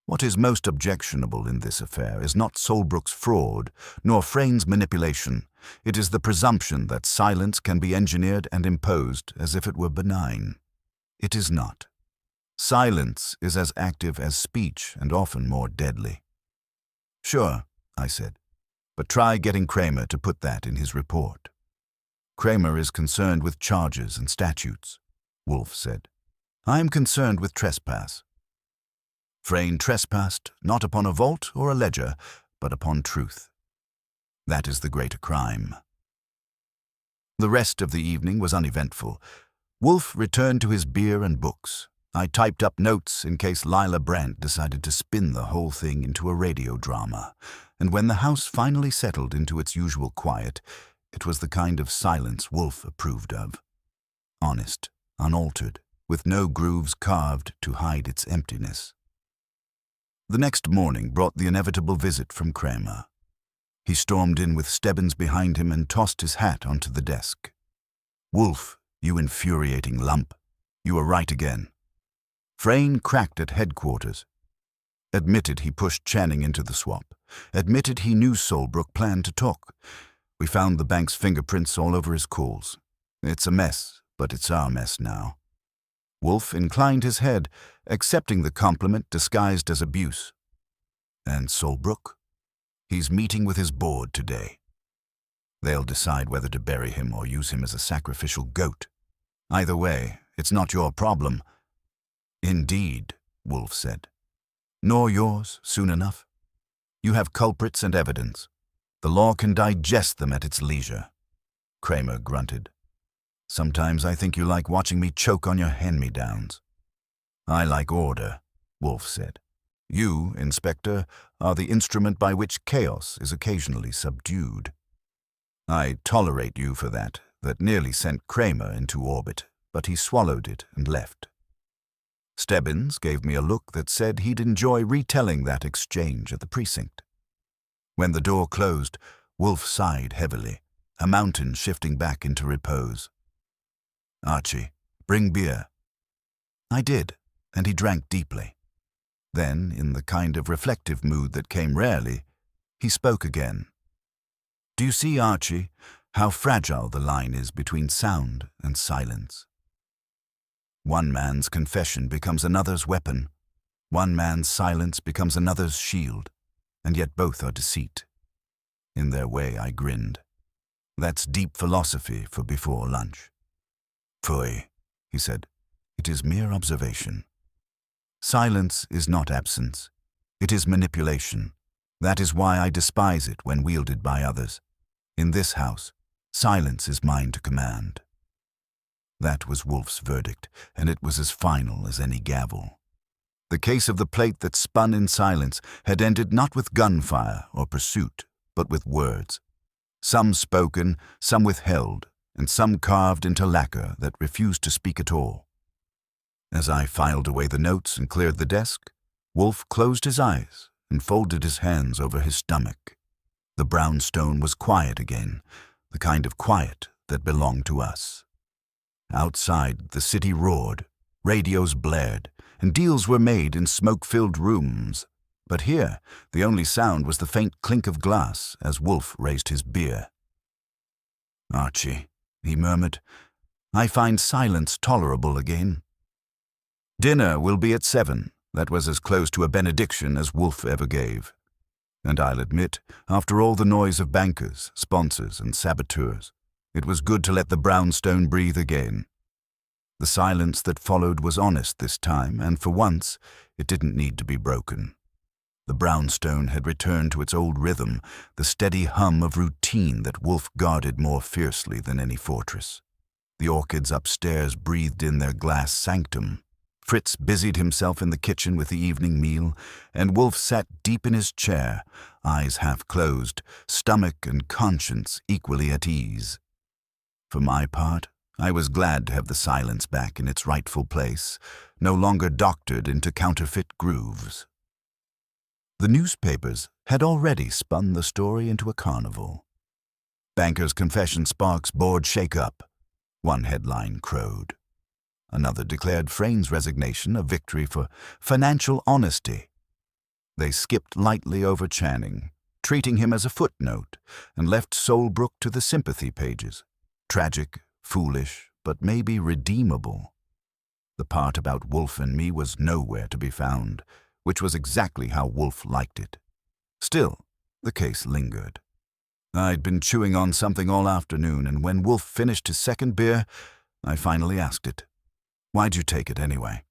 What is most objectionable in this affair is not Solbrook's fraud, nor Frayne's manipulation. It is the presumption that silence can be engineered and imposed as if it were benign. It is not. Silence is as active as speech and often more deadly. Sure, I said, but try getting Kramer to put that in his report. Kramer is concerned with charges and statutes, Wolfe said. I am concerned with trespass. Frayne trespassed not upon a vault or a ledger, but upon truth. That is the greater crime. The rest of the evening was uneventful. Wolfe returned to his beer and books. I typed up notes in case Lila Brandt decided to spin the whole thing into a radio drama, and when the house finally settled into its usual quiet, it was the kind of silence Wolfe approved of. Honest, unaltered, with no grooves carved to hide its emptiness. The next morning brought the inevitable visit from Kramer. He stormed in with Stebbins behind him and tossed his hat onto the desk. "Wolfe, you infuriating lump. You were right again." Frayne cracked at headquarters. Admitted he pushed Channing into the swap. Admitted he knew Solbrook planned to talk. We found the bank's fingerprints all over his calls. It's a mess, but it's our mess now. Wolfe inclined his head, accepting the compliment disguised as abuse. "And Solbrook? He's meeting with his board today. They'll decide whether to bury him or use him as a sacrificial goat. Either way, it's not your problem." "Indeed," Wolfe said. "Nor yours, soon enough. You have culprits and evidence. The law can digest them at its leisure." Kramer grunted. "Sometimes I think you like watching me choke on your hand-me-downs." "I like order," Wolfe said. "You, Inspector, are the instrument by which chaos is occasionally subdued. I tolerate you for that nearly sent Kramer into orbit, but he swallowed it and left." Stebbins gave me a look that said he'd enjoy retelling that exchange at the precinct. When the door closed, Wolfe sighed heavily, a mountain shifting back into repose. "Archie, bring beer." I did, and he drank deeply. Then, in the kind of reflective mood that came rarely, he spoke again. "Do you see, Archie, how fragile the line is between sound and silence? One man's confession becomes another's weapon. One man's silence becomes another's shield, and yet both are deceit." In their way, I grinned. "That's deep philosophy for before lunch." "Pfui," he said. "It is mere observation. Silence is not absence. It is manipulation. That is why I despise it when wielded by others. In this house, silence is mine to command." That was Wolfe's verdict, and it was as final as any gavel. The case of the plate that spun in silence had ended not with gunfire or pursuit, but with words. Some spoken, some withheld, and some carved into lacquer that refused to speak at all. As I filed away the notes and cleared the desk, Wolfe closed his eyes and folded his hands over his stomach. The brownstone was quiet again, the kind of quiet that belonged to us. Outside, the city roared, radios blared, and deals were made in smoke-filled rooms. But here, the only sound was the faint clink of glass as Wolfe raised his beer. "Archie," he murmured, "I find silence tolerable again." "Dinner will be at 7. That was as close to a benediction as Wolfe ever gave. And I'll admit, after all the noise of bankers, sponsors, and saboteurs, it was good to let the brownstone breathe again. The silence that followed was honest this time, and for once, it didn't need to be broken. The brownstone had returned to its old rhythm, the steady hum of routine that Wolfe guarded more fiercely than any fortress. The orchids upstairs breathed in their glass sanctum. Fritz busied himself in the kitchen with the evening meal, and Wolfe sat deep in his chair, eyes half closed, stomach and conscience equally at ease. For my part, I was glad to have the silence back in its rightful place, no longer doctored into counterfeit grooves. The newspapers had already spun the story into a carnival. "Banker's confession sparks board shake-up," one headline crowed. Another declared Frayne's resignation a victory for financial honesty. They skipped lightly over Channing, treating him as a footnote, and left Solbrook to the sympathy pages. Tragic, foolish, but maybe redeemable. The part about Wolfe and me was nowhere to be found, which was exactly how Wolfe liked it. Still, the case lingered. I'd been chewing on something all afternoon, and when Wolfe finished his second beer, I finally asked it. "Why'd you take it anyway?"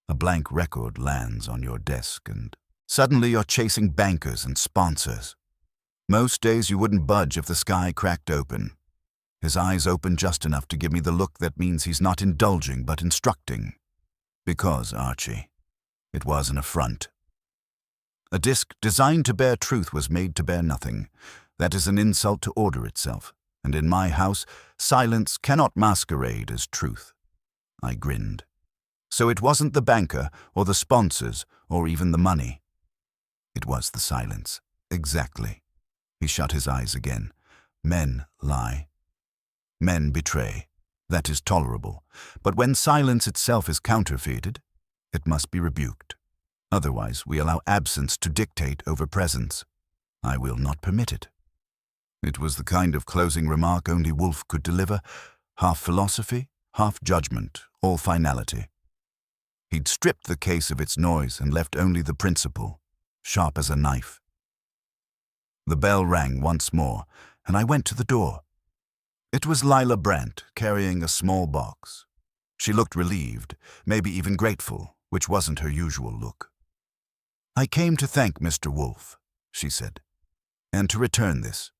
A blank record lands on your desk, and suddenly you're chasing bankers and sponsors. Most days you wouldn't budge if the sky cracked open. His eyes open just enough to give me the look that means he's not indulging but instructing. Because, Archie, it was an affront. A disc designed to bear truth was made to bear nothing. That is an insult to order itself, and in my house, silence cannot masquerade as truth. I grinned. So it wasn't the banker, or the sponsors, or even the money. It was the silence. Exactly. He shut his eyes again. Men lie. Men betray. That is tolerable. But when silence itself is counterfeited, it must be rebuked. Otherwise, we allow absence to dictate over presence. I will not permit it. It was the kind of closing remark only Wolfe could deliver, half philosophy, half judgment, all finality. He'd stripped the case of its noise and left only the principle, sharp as a knife. The bell rang once more, and I went to the door. It was Lila Brandt, carrying a small box. She looked relieved, maybe even grateful, which wasn't her usual look. "I came to thank Mr. Wolfe," she said, "and to return this."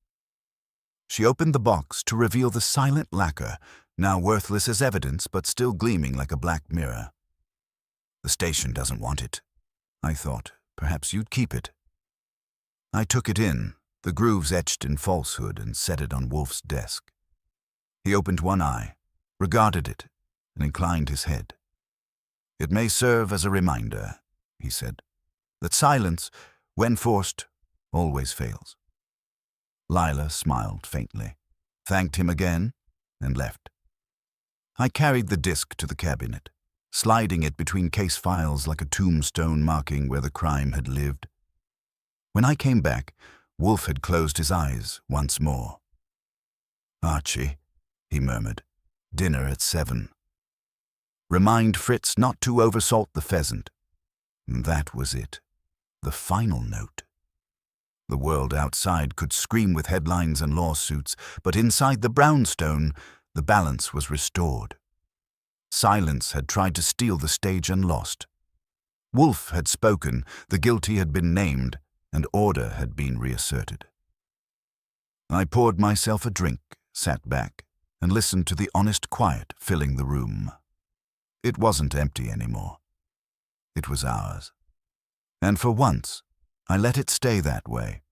She opened the box to reveal the silent lacquer, now worthless as evidence but still gleaming like a black mirror. "The station doesn't want it," I thought. "Perhaps you'd keep it." I took it in, the grooves etched in falsehood, and set it on Wolfe's desk. He opened one eye, regarded it, and inclined his head. "It may serve as a reminder," he said, "that silence, when forced, always fails." Lila smiled faintly, thanked him again, and left. I carried the disc to the cabinet, sliding it between case files like a tombstone marking where the crime had lived. When I came back, Wolfe had closed his eyes once more. "Archie," he murmured, "dinner at 7. Remind Fritz not to oversalt the pheasant." That was it. The final note. The world outside could scream with headlines and lawsuits, but inside the brownstone, the balance was restored. Silence had tried to steal the stage and lost. Wolfe had spoken, the guilty had been named, and order had been reasserted. I poured myself a drink, sat back, and listened to the honest quiet filling the room. It wasn't empty anymore. It was ours. And for once, I let it stay that way.